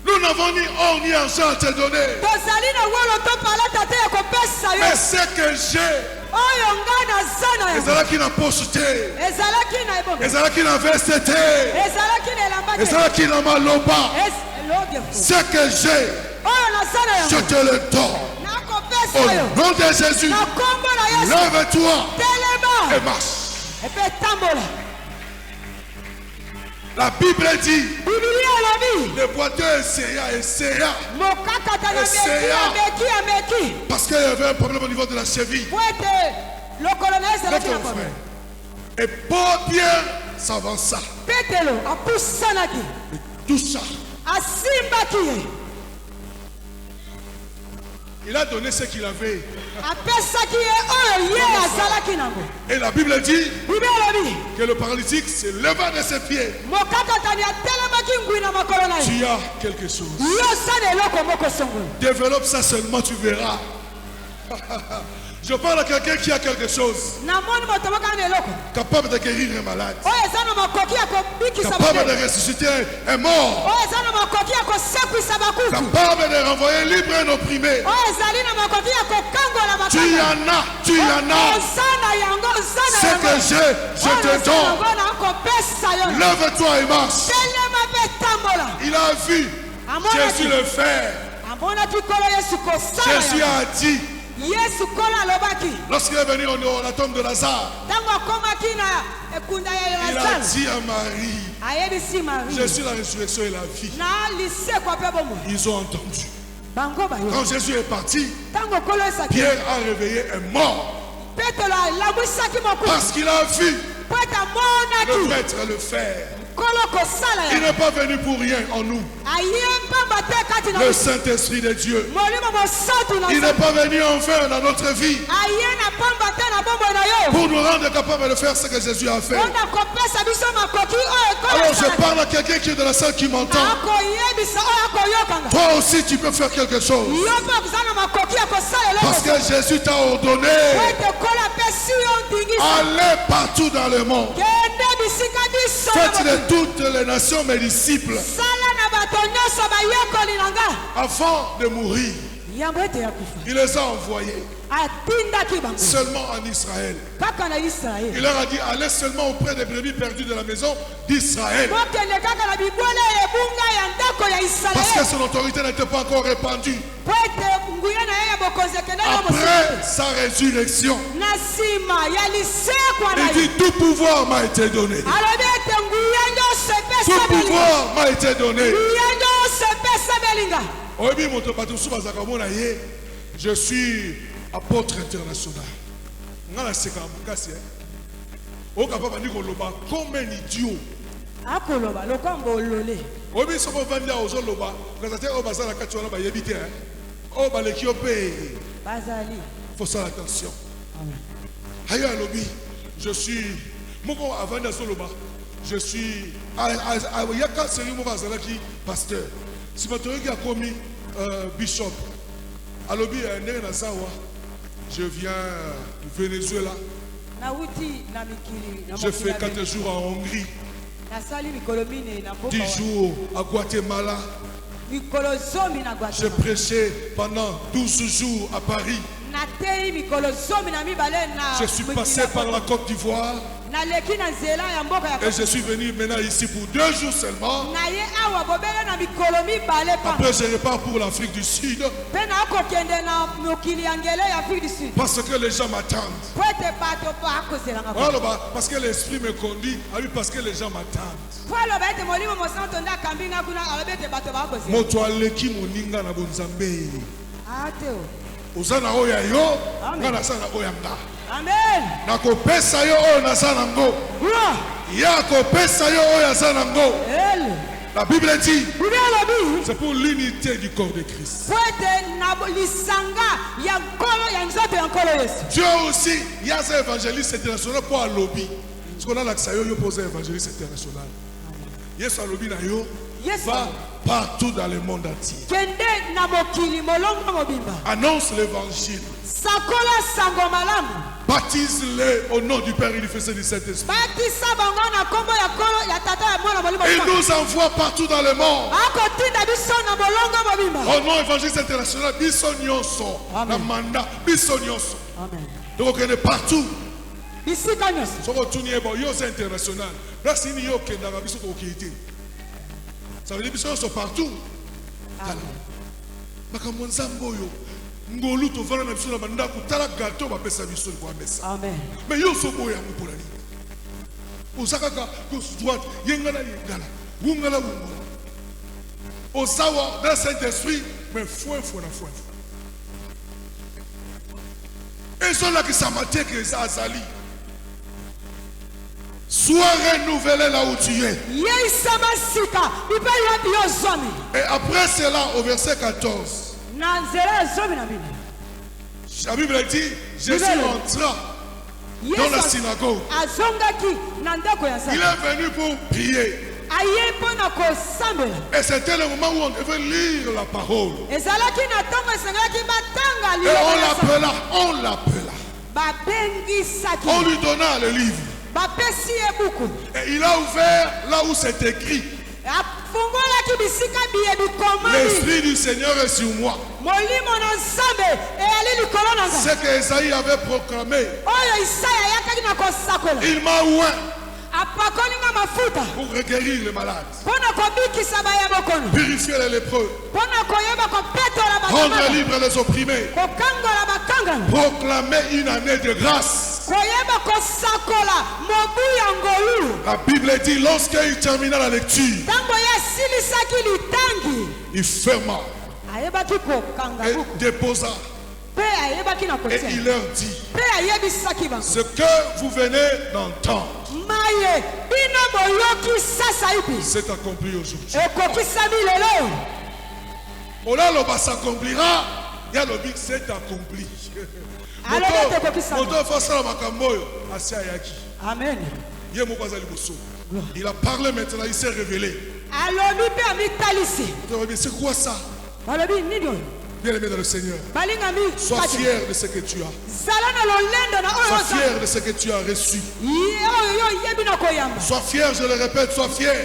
Nous n'avons ni or ni argent à te donner. Mais ce que j'ai, ezalaki na poche te, ezalaki na veste te, ezalaki na maloba. Ce que j'ai, je te le donne. Au nom de Jésus, lève-toi et marche. epe tambola. La Bible dit, Biblia lobi. le boiteux essaya. Mokaka Essaya. ameki. Parce qu'il y avait un problème au niveau de la cheville. Poete le colonel Là, c'est ton frère. Et Paul Pierre s'avança. Petelo apusanaki. Toucha. Asimbaki. Il a donné ce qu'il avait. Apesaki oyo ye azalaki nango. Et la Bible dit Biblia lobi. que le paralytique se leva de ses pieds. Mokaka tani atelemaki ngui na makolo na ye. Tu as quelque chose. Yo sana eloko moko songolo. Développe ça seulement, tu verras. Je parle à quelqu'un qui a quelque chose. Namoni moto moko na eloko. Capable de guérir un malade. Oyo eza na makoki ya kobikisa Capable de bato. ressusciter un mort. Oyo eza na makoki ya kosekwisa bakufi. Capable de renvoyer libre un opprimé. Oyo ezali na makoki ya kokangola Tu y makanga. en as, tu y en as. Ozana yango, ozana Ce yango. que j'ai, je te donne. Oyo nakopesa yo. Lève-toi et marche. Telema mpe tambola. Il a vu Jésus le faire. Amonaki kolo Yesu kosala Jésus yango. a dit, Yesu kolo alobaki. lorsqu'il est venu dans la tombe de Lazare, Ntango akomaki na ekunda ya il a Lazare. dit à Marie, Ayebisi je Marie. suis la résurrection et la vie. Na lisekwa mpe bomoi. Ils ont entendu. Bango bayo. Quand Jésus est parti, Ntango kolo esaki. Pierre a réveillé un mort Petelo alabwisaki mokufi. parce qu'il a vu Po ete le amonaki maître le faire. kolo kosala Il yango. n'est pas venu pour rien en nous. Aye pamba te kati na Le biso. Saint-Esprit de Dieu. Molimo mosantu na Il biso. n'est pas venu en vain dans notre vie Aye na pamba te na bomoi na yo. pour nous rendre capables de faire ce que Jésus a fait. Mpona kopesa biso makoki oyo ekolo Alors je esalaki. parle à quelqu'un qui est dans la salle qui m'entend. Akoyebisa oyo akoyokanga. Toi aussi tu peux faire quelque chose. Yo mpe okoza na makoki ya kosala Parce eloko. que Jésus t'a ordonné. Po ete kolo apesi yo ndingisa. Allez partout dans le monde. Kende bisika biso. Faites de toutes les nations mes disciples. Sala na bato nyonso bayekoli na nga. Avant de mourir, Yango ete ya kufa. il les a envoyés Atindaki bango. seulement en Israël. Kaka na Israele. Il leur a dit, allez seulement auprès des brebis perdues de la maison d'Israël. Mokende kaka na bibwele ebunga ya ndako ya Parce que Israele. son autorité n'était pas encore répandue. Po ete nguya na ye ya bokonzi ekende na Après mosika. sa résurrection, Na nsima ya lisekwa na il ye. dit, tout pouvoir m'a été donné. Alobi ete nguya nyonso Tout epesa belinga. pouvoir m'a été donné. Nguya nyonso epesa belinga. Oyebi moto bato mosusu bazalaka komona ye, je suis apôtre international. Nga naseka makasi. Oyoka mpa bandi koloba comme un idiot. Akoloba lokambo olole. Oyebi soko ovandi awa ozoloba okaza te oyo baza na kati wana bayebi te. Oyo baleki yo mpe Bazali. faut faire attention. Ayo alobi, je suis moko avandi azoloba, je suis yaka seri moko azalaki pasteur. Si batoyoki akomi bishop, alobi ndenge naza awa, je viens du Venezuela, Nauti na mikili na je fais mokili ya 4 jours en Hongrie, Nasali mikolo mine na mboka 10 wana. jours à Guatemala, Mikolo zomi na j'ai Guatemala. prêché pendant 12 jours à Paris, Natei mikolo zomi na mibale na je suis mokili passé ya par la Côte d'Ivoire Naleki na nzela ya mboka ya et je suis venu maintenant ici pour 2 jours seulement. na ye awa bobele na mikolo mibale pa. Après je repars pour l'Afrique du Sud Pe na akokende na mokili ya ngele ya Afrique du Sud. parce que les gens m'attendent. Po ete bato po akozelanga po. Voilà, parce que l'esprit me conduit, ah oui, parce que les gens m'attendent. Po aloba ete molimo mosanto nde akambi nga kuna alobi ete bato bakozela. Moto aleki moninga na bonzambe. Ate o. Oza na oya yo, Amen. nga naza na oya nga. Amen. Nakopesa yo oyo naza nango. Ura. Ya kopesa yo oyo aza nango. Ele. La Bible dit, Bibi alobi. c'est pour l'unité du corps de Christ. Po ete na lisanga ya nkolo ya nzoto ya nkolo Yesu. Dieu aussi, il y a un évangéliste international pour un lobby. Ce qu'on a l'accès, il pose un évangéliste international. Yes, un lobby na yo. Yes. Va partout dans le monde entier. Kende na mokili molongo mobimba. Annonce l'évangile. Sakola sango malamu. Baptise-les au nom du Père et du Fils et du Saint-Esprit. Batisa bango na kombo ya kolo ya tata ya mwana molimo. Il nous envoie partout dans le monde. Akotinda biso na molongo mobimba. Au nom évangéliste international, biso nyonso. Amen. Na mandat, biso nyonso. Amen. Donc on est partout. Bisika nyonso. Soko tuni ebo yo c'est international. Là c'est ni yo kendanga biso ko kiité. Ça veut dire biso sont partout. Makambo nzambo yo. Ngolu to vana na biso na bandako tala gâteau ba pesa biso kwa mesa. Amen. Mais yo so boya mu pour la vie. Osakaka gauche droite, yengala yengala, wungala wungala. Osawa dans cet esprit, mais foin. Et sont là qui s'amatent que ça a sali. Sois renouvelé là où tu es. Et après cela, au verset 14, la Bible dit, Jésus entra dans la synagogue. Il est venu pour prier. Et c'était le moment où on devait lire la parole. Et on l'appela. On lui donna le livre. Et il a ouvert là où c'est écrit. L'Esprit du Seigneur est sur moi. Ce que Esaïe avait proclamé. Il m'a oint pour reguérir les malades, purifier les lépreux, rendre libres les opprimés, proclamer une année de grâce. La Bible dit, lorsqu'il termina la lecture, il ferma et déposa. Et il leur dit, ce que vous venez d'entendre, c'est accompli aujourd'hui. Ola loba s'accomplira, ya lobi c'est accompli. Amen. Il a parlé maintenant, il s'est révélé. C'est quoi ça? Bien-aimé dans le Seigneur, sois fier de ce que tu as. Sois fier de ce que tu as reçu. Sois fier, je le répète, sois fier.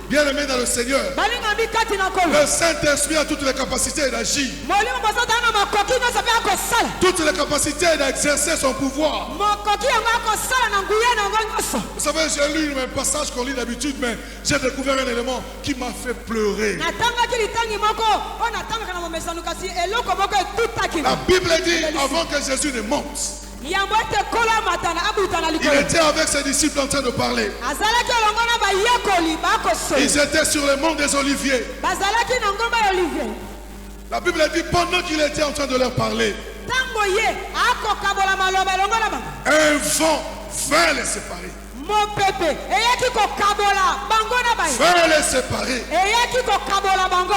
Bien-aimé dans le Seigneur, le Saint-Esprit a toutes les capacités d'agir, toutes les capacités d'exercer son pouvoir. Vous savez, j'ai lu un passage qu'on lit d'habitude, mais j'ai découvert un élément qui m'a fait pleurer. La Bible dit, avant que Jésus ne monte, il était avec ses disciples en train de parler. Ils étaient sur le mont des Oliviers. La Bible dit, pendant qu'il était en train de leur parler, un vent vint les séparer. Vint les séparer.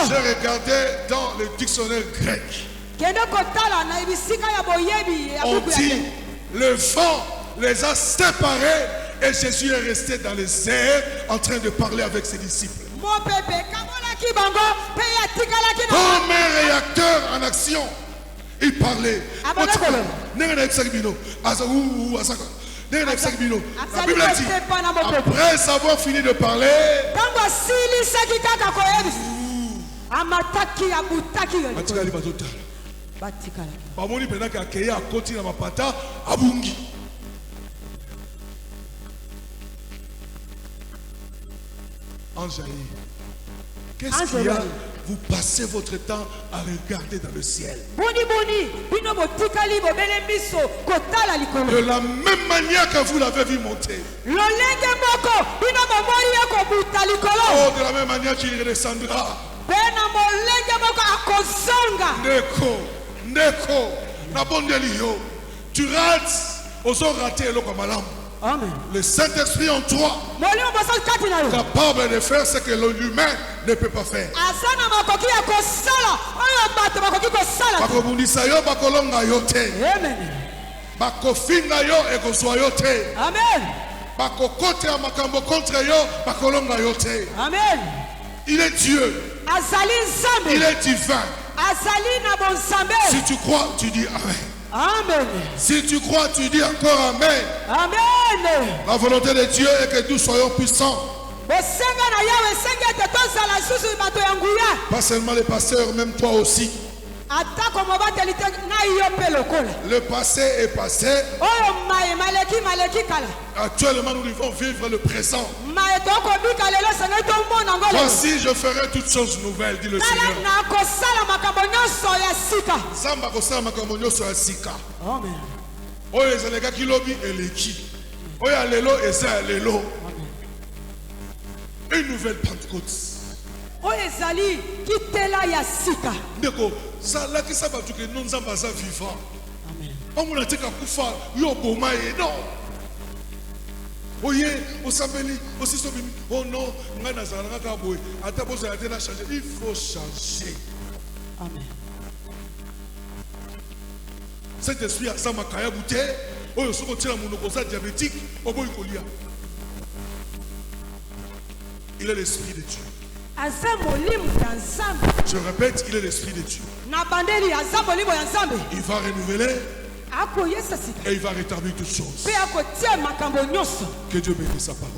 J'ai regardé dans le dictionnaire grec. On dit, le vent les a séparés et Jésus est resté dans les airs en train de parler avec ses disciples. Comme un réacteur en action, il parlait. La Bible dit, après avoir fini de parler, qu'est-ce qu'il y a? Vous passez votre temps à regarder dans le ciel. De la même manière que vous l'avez vu monter. Oh, de la même manière qu'il redescendra. Neko, Nabondelio, tu rates, osons rater le Kamalam. Le Saint-Esprit en toi, capable de faire ce que l'humain ne peut pas faire. Il est Dieu. Il est divin. Si tu crois, tu dis Amen. Amen. Si tu crois, tu dis encore Amen. Amen. La volonté de Dieu est que nous soyons puissants. Pas seulement les pasteurs, même toi aussi. Le passé est passé. Actuellement, nous devons vivre le présent. Voici, je ferai toutes choses nouvelles, dit le Seigneur. Amen. Oyo ezaleka kilobi eleki. Oyo lelo eza lelo. Une nouvelle Pentecôte. oyo ezali kitela ya sika. Ndeko, ça là qui ça va tout que non nzamba za vivant. Amen. On a tika kufa yo boma ye non. Oye, osambeli, osisomimi. Oh non, ngana za ngaka boy. Ata bozo ya tena changer, il faut changer. Amen. Cet esprit a sa makaya bouté. Oyo soko tira monoko sa diabétique, oboy kolia. Il est l'esprit de Dieu. Je répète, il est l'esprit de Dieu. Il va renouveler et il va rétablir toutes choses. Que Dieu bénisse sa parole.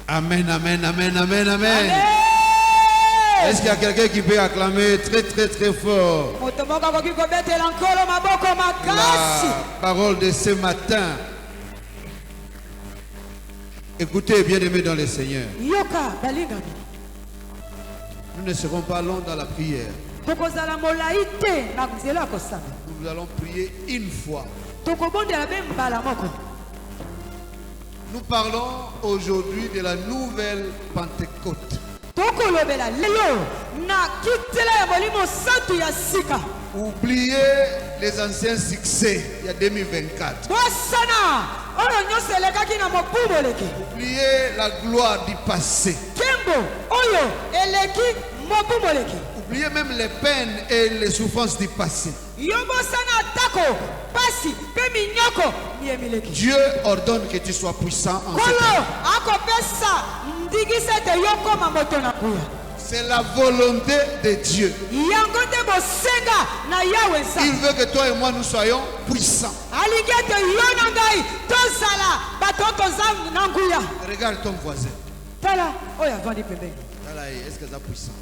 Amen. Amen, amen, amen, amen, amen. Est-ce qu'il y a quelqu'un qui peut acclamer très très très fort la parole de ce matin? Écoutez, bien-aimés dans le Seigneur. Nous ne serons pas longs dans la prière. Nous allons prier une fois. Nous parlons aujourd'hui de la nouvelle Pentecôte. Oubliez les anciens succès il y a 2024. Oubliez la gloire du passé. Oubliez même les peines et les souffrances du passé. Dieu ordonne que tu sois puissant en ce temps. C'est la volonté de Dieu. Il veut que toi et moi nous soyons puissants. Regarde ton voisin. Est-ce que c'est puissant?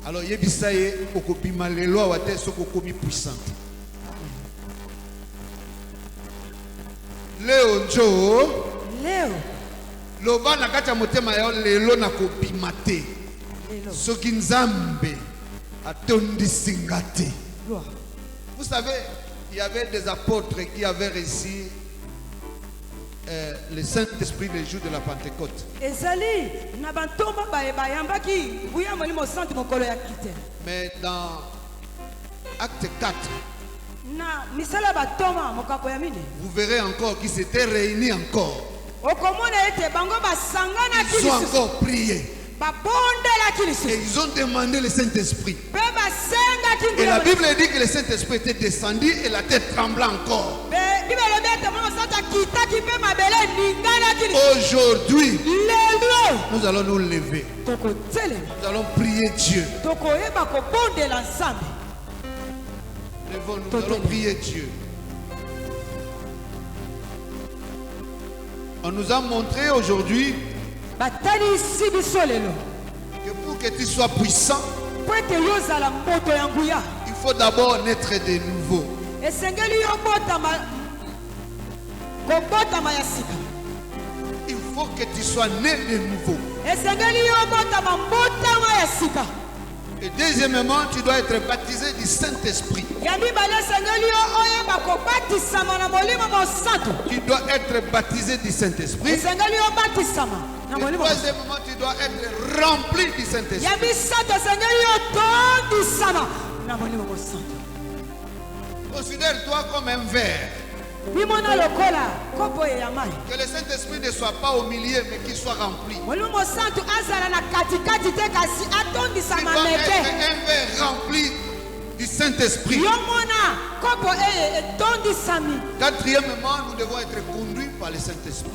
Alors, yebisaye okopima lelo awate sokokomi puissante. Leo njo loba na kati ya motema ya lelo na kopima te. Soki nzambe atondisinga te. Vous savez, il y avait des apôtres qui avaient reçu le Saint-Esprit le jour de la Pentecôte. Mais dans Acte 4, vous verrez encore qu'ils s'étaient réunis encore. Ils ont encore prié. Et ils ont demandé le Saint-Esprit. Et la Bible dit que le Saint-Esprit était descendu et la tête tremblait encore. Aujourd'hui, nous allons nous lever. Nous allons prier Dieu. Levons-nous, nous allons prier Dieu. On nous a montré aujourd'hui que pour que tu sois puissant, il faut d'abord naître de nouveau. Il faut que tu sois né de nouveau. Et deuxièmement, tu dois être baptisé du Saint-Esprit. Tu dois être baptisé du Saint-Esprit. Et troisièmement, tu dois être rempli du Saint-Esprit. Considère-toi comme un verre. Que le Saint-Esprit ne soit pas au milieu, mais qu'il soit rempli. Tu dois être un verre rempli du Saint-Esprit. Quatrièmement, nous devons être conduits par le Saint-Esprit.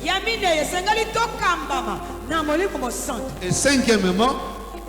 Et cinquièmement,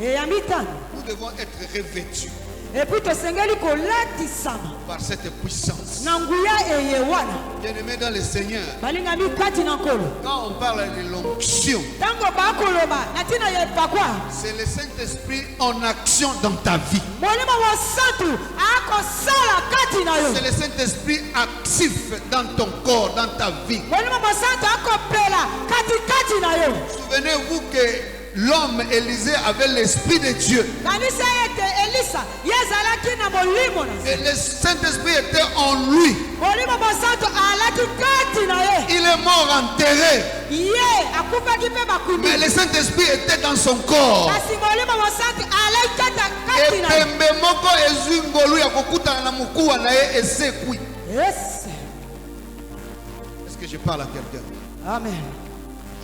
nous devons être revêtus. Et puis tosengeli kolatisama par cette puissance. na nguya eyewana. Bien-aimé dans le Seigneur, Balingami kati na nkolo. quand on parle de l'onction, Tango bakoloba na tina yepakwa. c'est le Saint-Esprit en action dans ta vie. Molimo wa santu akosala kati na yo. C'est le Saint-Esprit actif dans ton corps, dans ta vie. Molimo wa santu akopela kati na yo. Souvenez-vous que l'homme Élisée avait l'Esprit de Dieu. Kanisa ete Elisa yezalaki na molimo na. Et le Saint-Esprit était en lui. Molimo wa santu alaki kati na ye. Il est mort enterré. Ye akufaki pe bakundi. Mais le Saint-Esprit était dans son corps. Kasi molimo wa santu alaki Et kati na ye. pembe moko ezwi ngolu ya kokutana na mukuwa na ye esekwi. Yes. Est-ce que je parle à quelqu'un? Amen.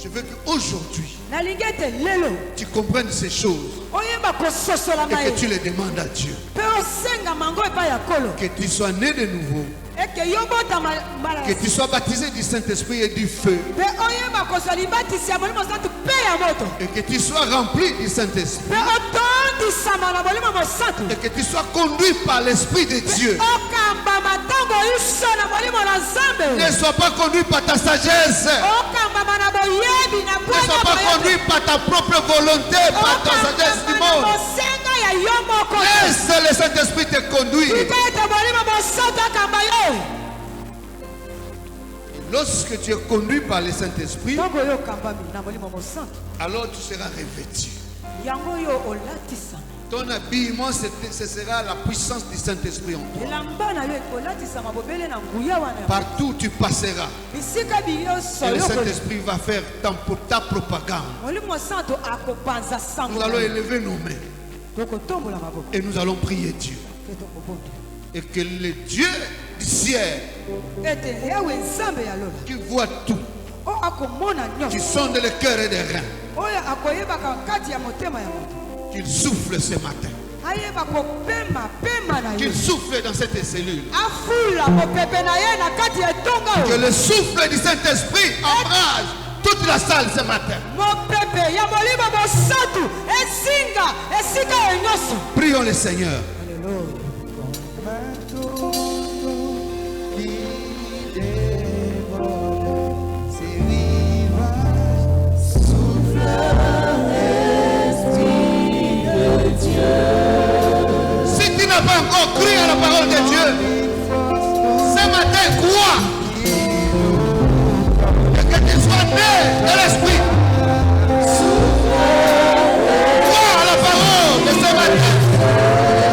Je veux qu'aujourd'hui, Nalingete lelo. tu comprennes ces choses Oyeba kososola et na ye. que tu les demandes à Dieu. Pe osenga mango epai ya kolo. Que tu sois né de nouveau, Eke yobota mbala. que tu sois baptisé du Saint-Esprit et du feu, Pe oyeba kosola libatisi ya molimo santu pe ya moto. et que tu sois rempli du Saint-Esprit, Pe otondisama na molimo mosantu. et que tu sois conduit par l'Esprit de Dieu. Okamba matango iso na molimo na Nzambe. Ne sois pas conduit par ta sagesse, Okamba na boyebi na ne sois pas boyebi. conduit par ta propre volonté, par ta sagesse du monde. Mosenga ya yo moko. Laisse le Saint-Esprit te conduire. Ika ete molimo mosantu akamba yo. Lorsque tu es conduit par le Saint-Esprit, Tango yo kambami na molimo mosantu. alors tu seras revêtu. Yango yo olatisama. Ton habillement, ce sera la puissance du Saint-Esprit en toi. Elamba na yo ekolatisama bobele na nguya wana. Partout où tu passeras, Bisika biyo et le solo. Saint-Esprit va faire ta propagande. Molimo santu akopanza sango. Nous allons élever nos mains Tokotombola maboko. et nous allons prier Dieu. Ke tokobonda. Et que le Dieu du ciel, Ete yawe Nzambe ya lola. qui voit tout, O akomona qui nyonso. sonde le cœur et les reins, Oyo akoyebaka kati ya motema ya moto. qu'il souffle ce matin. Ayeba kopema pema na yo. Qu'il souffle dans cette cellule. Afula mopepe na ye na kati ya tonga Que oyo. le souffle du Saint-Esprit embrase toute la salle ce matin. Mopepe ya molimo mosantu esinga esika oyo nyonso. Prions le Seigneur. Alléluia. Si tu n'as pas encore cru à la parole de Dieu, ce matin, crois. Et que tu sois né de l'Esprit. Crois à la parole de ce matin.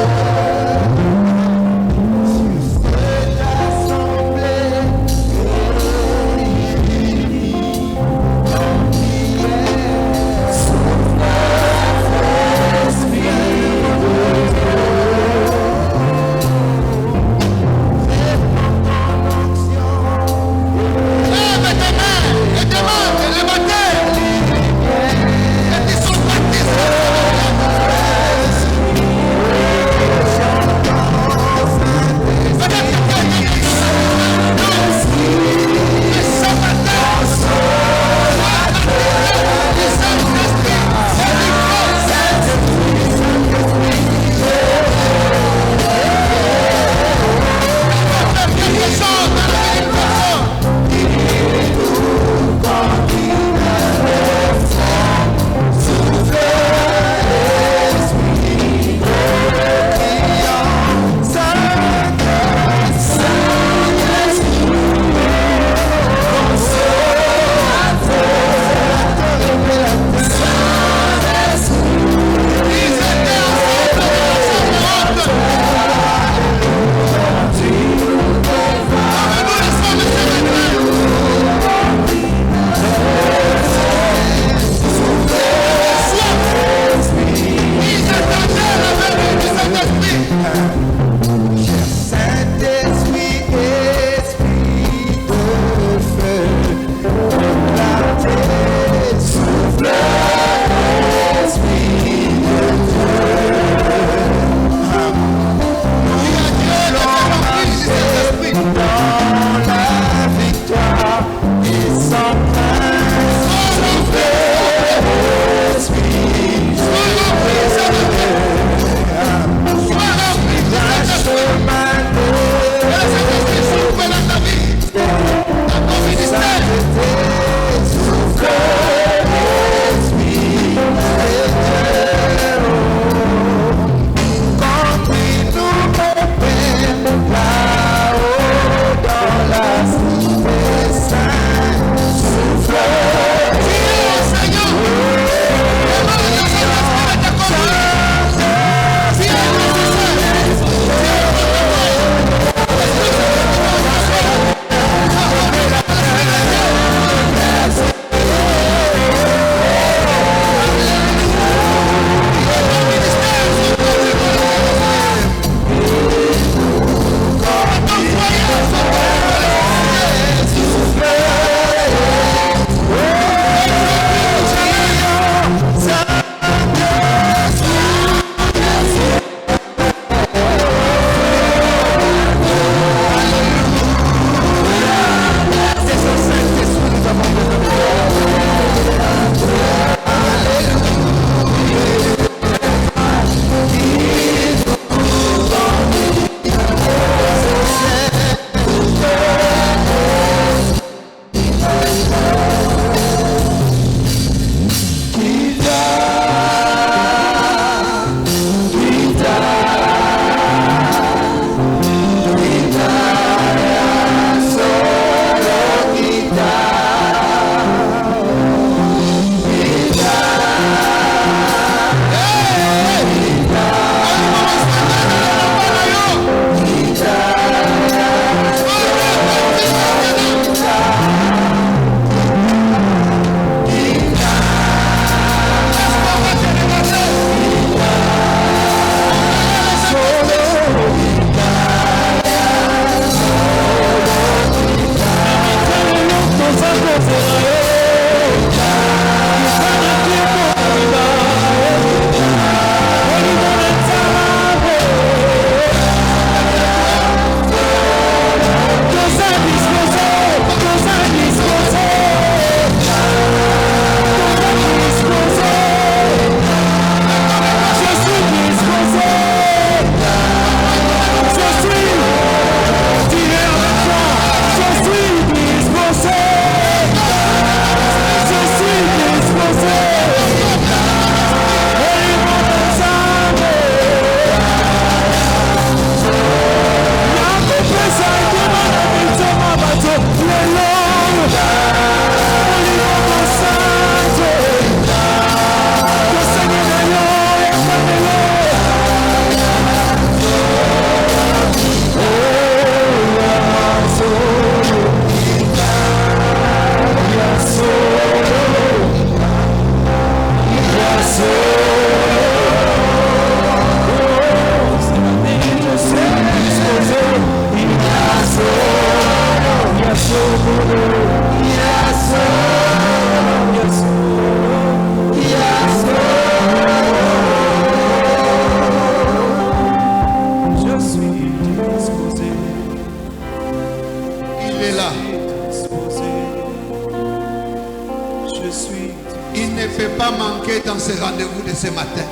dans ce rendez-vous de ce matin.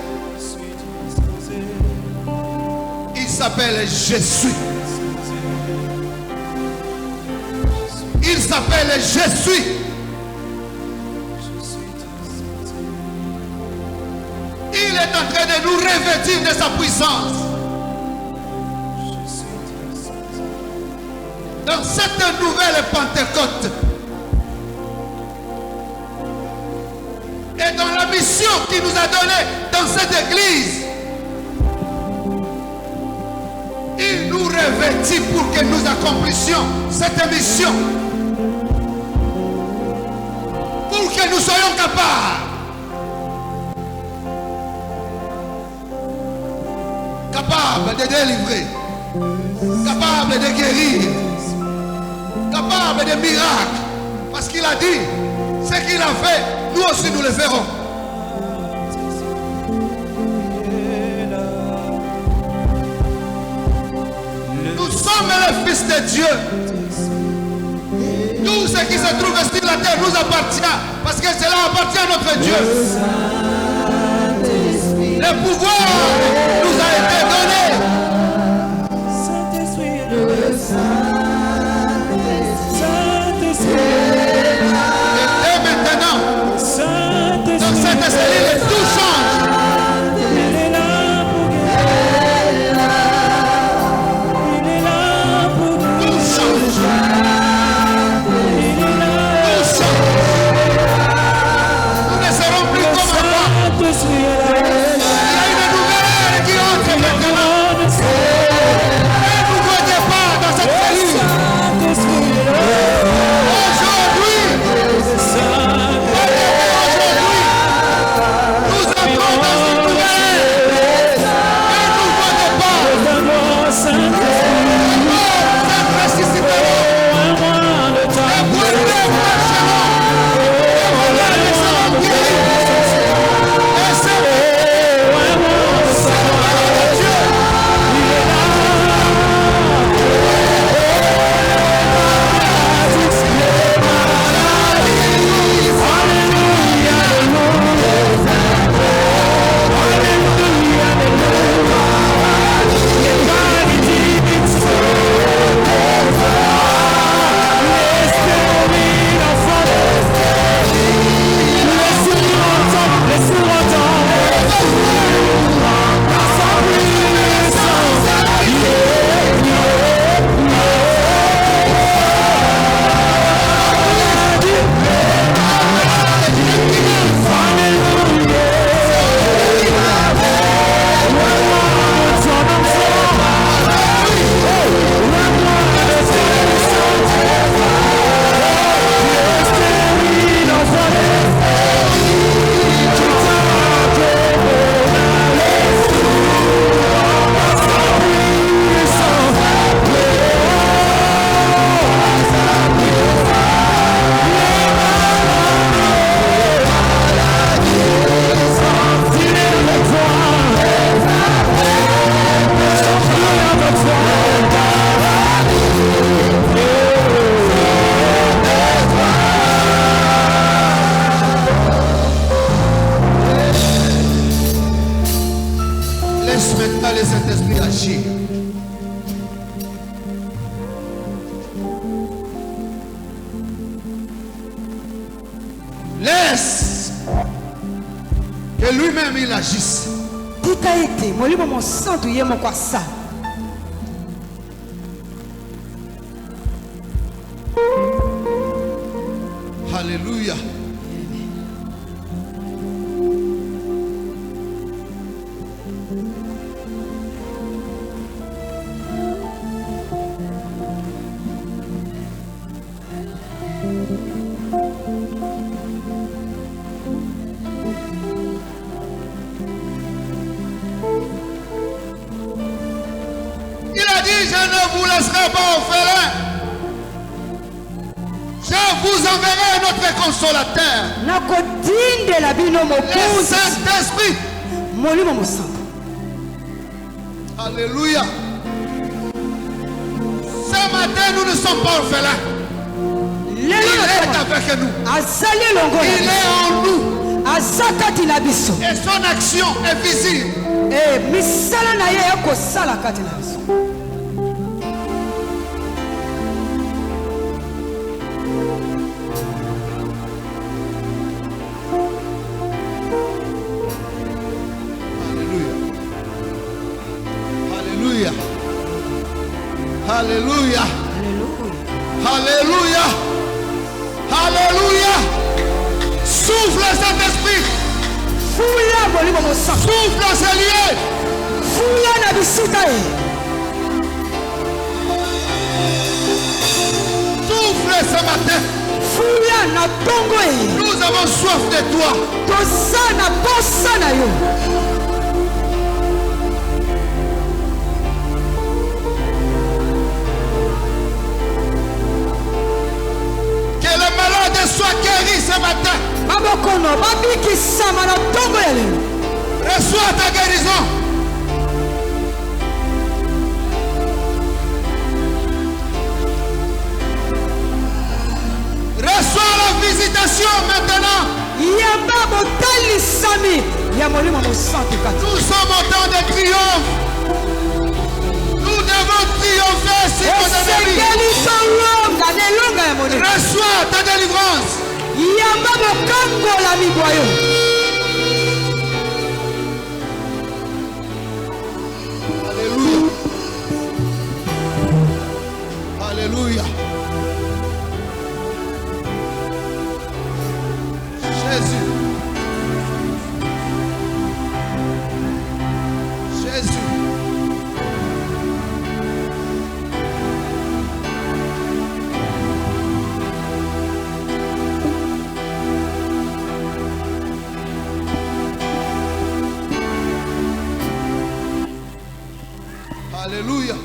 Il s'appelle Je suis. Il s'appelle Je suis. Il est en train de nous revêtir de sa puissance. Dans cette nouvelle Pentecôte et dans la mission qu'il nous a donnée dans cette église, il nous revêtit pour que nous accomplissions cette mission, pour que nous soyons capables de délivrer, capables de guérir, capables de miracles, parce qu'il a dit ce qu'il a fait, nous aussi nous le ferons. Nous sommes les fils de Dieu. Tout ce qui se trouve sur la terre nous appartient, parce que cela appartient à notre Dieu. Le pouvoir nous a été donné. Et dès maintenant, dans cette cellule, tout change. Tout change. Tout change. Nous ne serons plus comme avant. Laisse que lui-même il agisse. Alléluia. Vous enverrez notre consolateur, le Saint-Esprit. Alléluia. Ce matin, nous ne sommes pas orphelins. Il est avec nous. Il est en nous. azakati na biso et son action est visible. misala na ye ekosala kati na biso. Alléluia. Alléluia. Alléluia. Alléluia. Souffle Saint-Esprit. Fouilla molimo mosantu. Souffle ces lieux. Fouilla na bisika ye. Souffle ce matin. Fouilla na tongo ye. Nous avons soif de toi. Toza na posa na yo. Que les malades soient guéris ce matin. Babokono babikisama na tongo ya lelo. Reçois ta guérison. Reçois la visitation maintenant. Yamba botalisami ya molimo mosantu kati. Nous sommes au temps de triomphe. Nous devons triompher sur nos ennemis. Esengeli tolonga nelonga ya molimo. Reçois ta délivrance. Yamba bokangola mibwayo. Alléluia. Alléluia. Jésus. Jésus. Alléluia.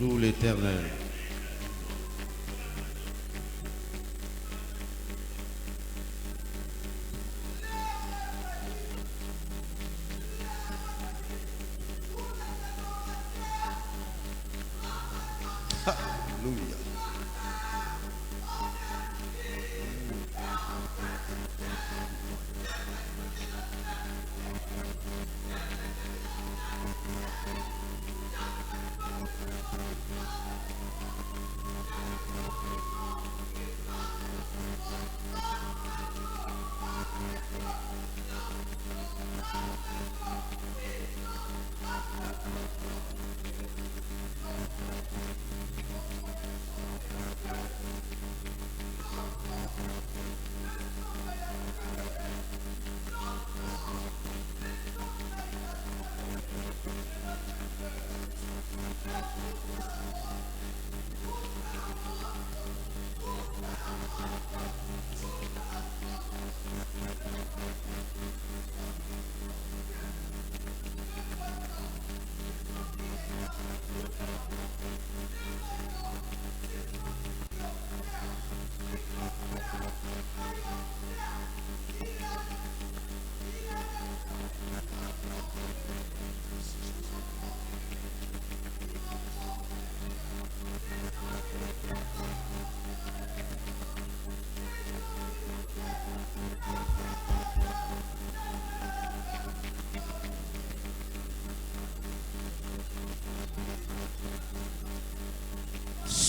Loue l'Éternel. Alléluia.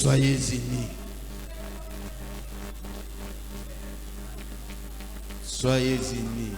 Soyez unis. Soyez unis.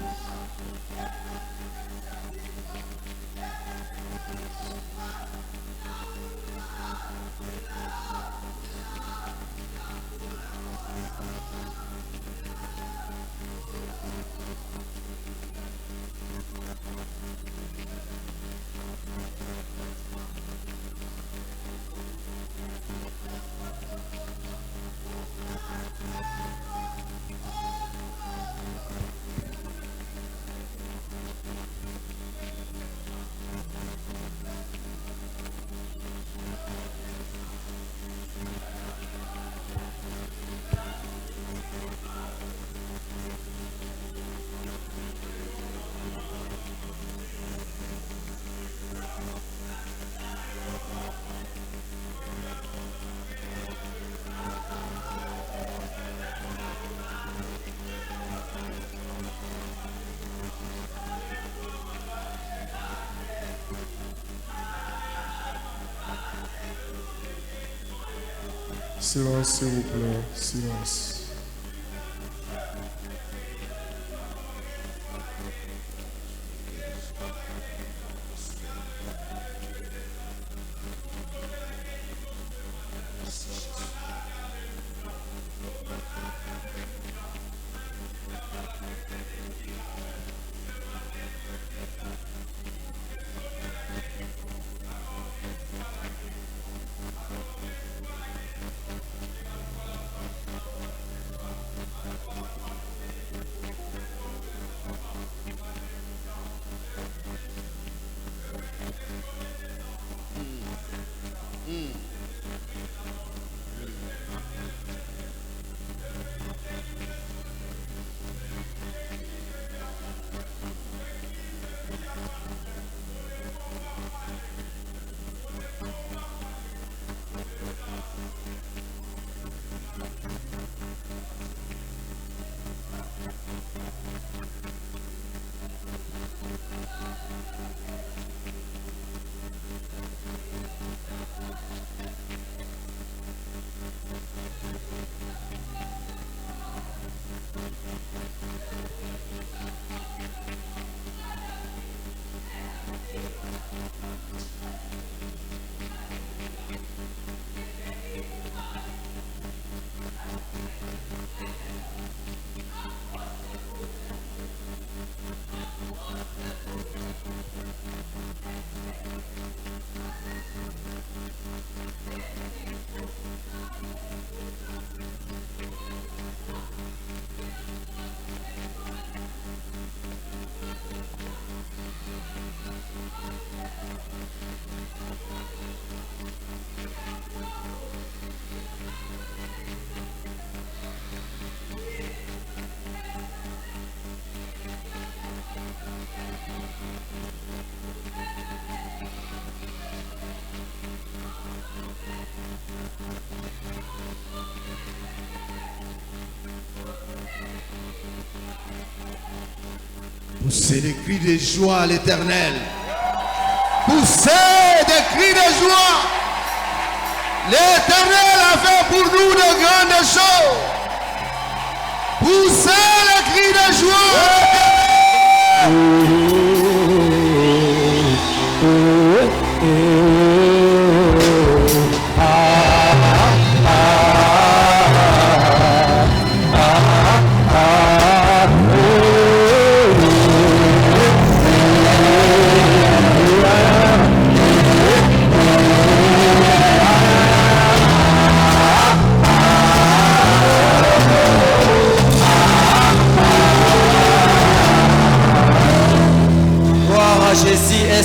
Silence, s'il vous plaît. Silence. Poussez des cris de joie à l'Éternel. Poussez des cris de joie. L'Éternel a fait pour nous de grandes choses. Poussez les cris de joie. Jésus est